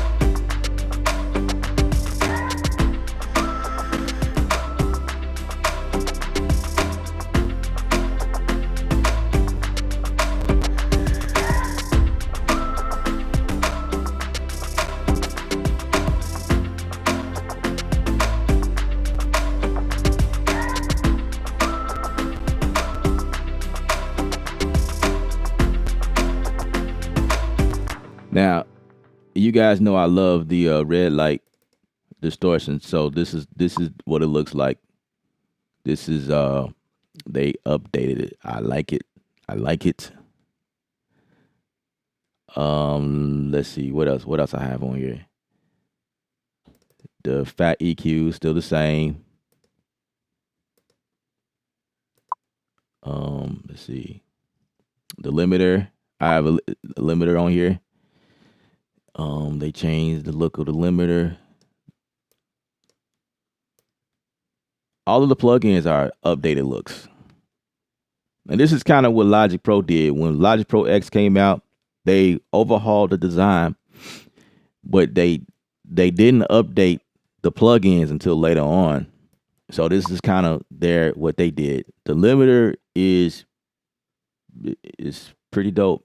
Now, you guys know I love the red light distortion. So this is what it looks like. This is they updated it. I like it. Let's see what else I have on here. The fat EQ still the same. Let's see. The limiter. I have a limiter on here. They changed the look of the limiter. All of the plugins are updated looks. And this is kind of what Logic Pro did. When Logic Pro X came out, they overhauled the design, but they didn't update the plugins until later on. So this is kind of what they did. The limiter is pretty dope.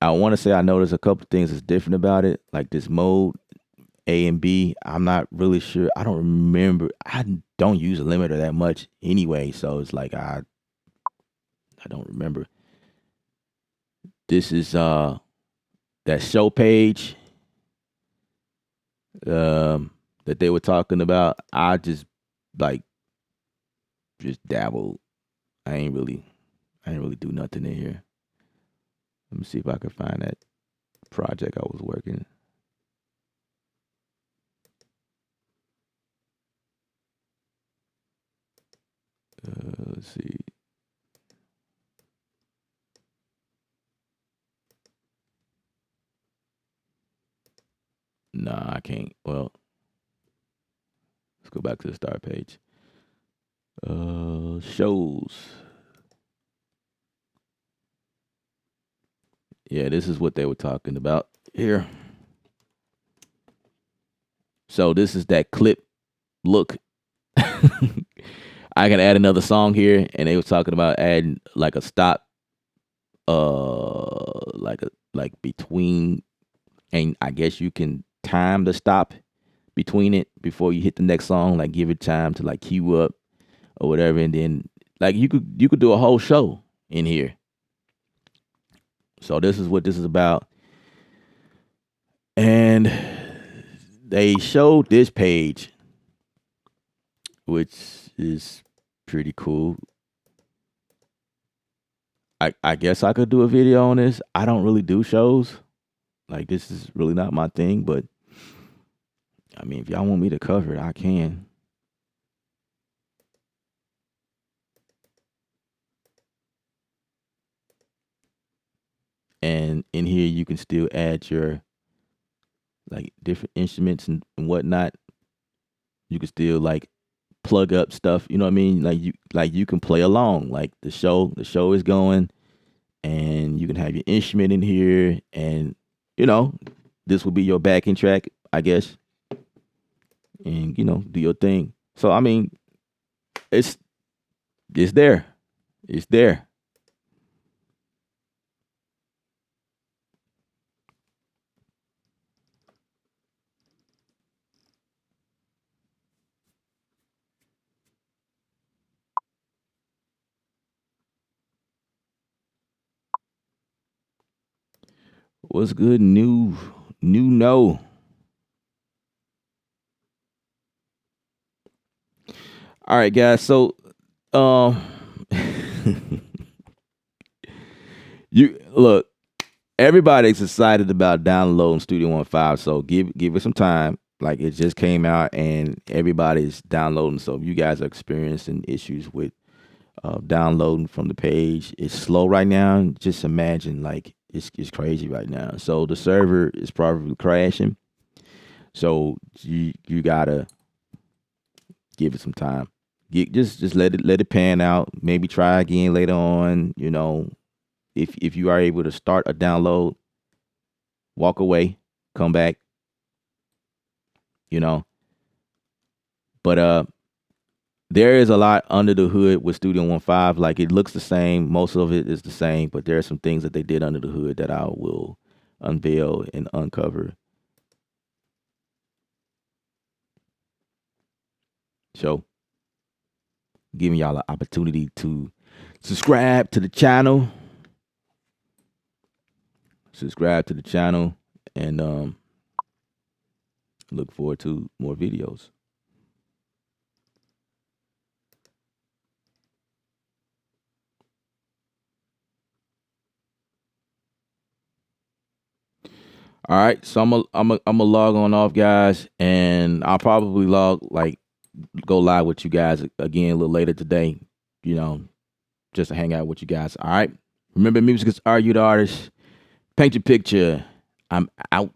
I want to say I noticed a couple things that's different about it, like this mode. A and B. I'm not really sure. I don't remember. I don't use a limiter that much anyway, so it's like I don't remember. This is that show page that they were talking about. I just like just dabbled. I ain't really do nothing in here. Let me see if I can find that project I was working. Let's see. Nah, I can't. Well, let's go back to the start page. Shows. Yeah, this is what they were talking about here. So this is that clip look. I can add another song here, and they were talking about adding like a stop, like between, and I guess you can time the stop between it before you hit the next song, like give it time to like cue up or whatever, and then like you could do a whole show in here. So this is what this is about. And they showed this page, which is pretty cool. I guess I could do a video on this. I don't really do shows. Like, this is really not my thing, but I mean, if y'all want me to cover it, I can. And in here, you can still add your like different instruments and whatnot. You can still like plug up stuff. You know what I mean? Like you can play along. Like the show is going, and you can have your instrument in here, and you know, this will be your backing track, I guess. And you know, do your thing. So I mean, it's there. It's there. What's good? New no. All right, guys. So, you look. Everybody's excited about downloading Studio One 5, so give it some time. Like, it just came out, and everybody's downloading. So, if you guys are experiencing issues with downloading from the page, it's slow right now. Just imagine, like, it's crazy right now. So the server is probably crashing. So you gotta give it some time. Just let it pan out. Maybe try again later on. You know, if you are able to start a download, walk away, come back. You know, but there is a lot under the hood with Studio One 5. Like, it looks the same. Most of it is the same, but there are some things that they did under the hood that I will unveil and uncover. So, giving y'all an opportunity to subscribe to the channel. And look forward to more videos. All right, so I'm a log on off, guys, and I'll probably go live with you guys again a little later today, you know, just to hang out with you guys. All right, remember, music is art, you the artist. Paint your picture. I'm out.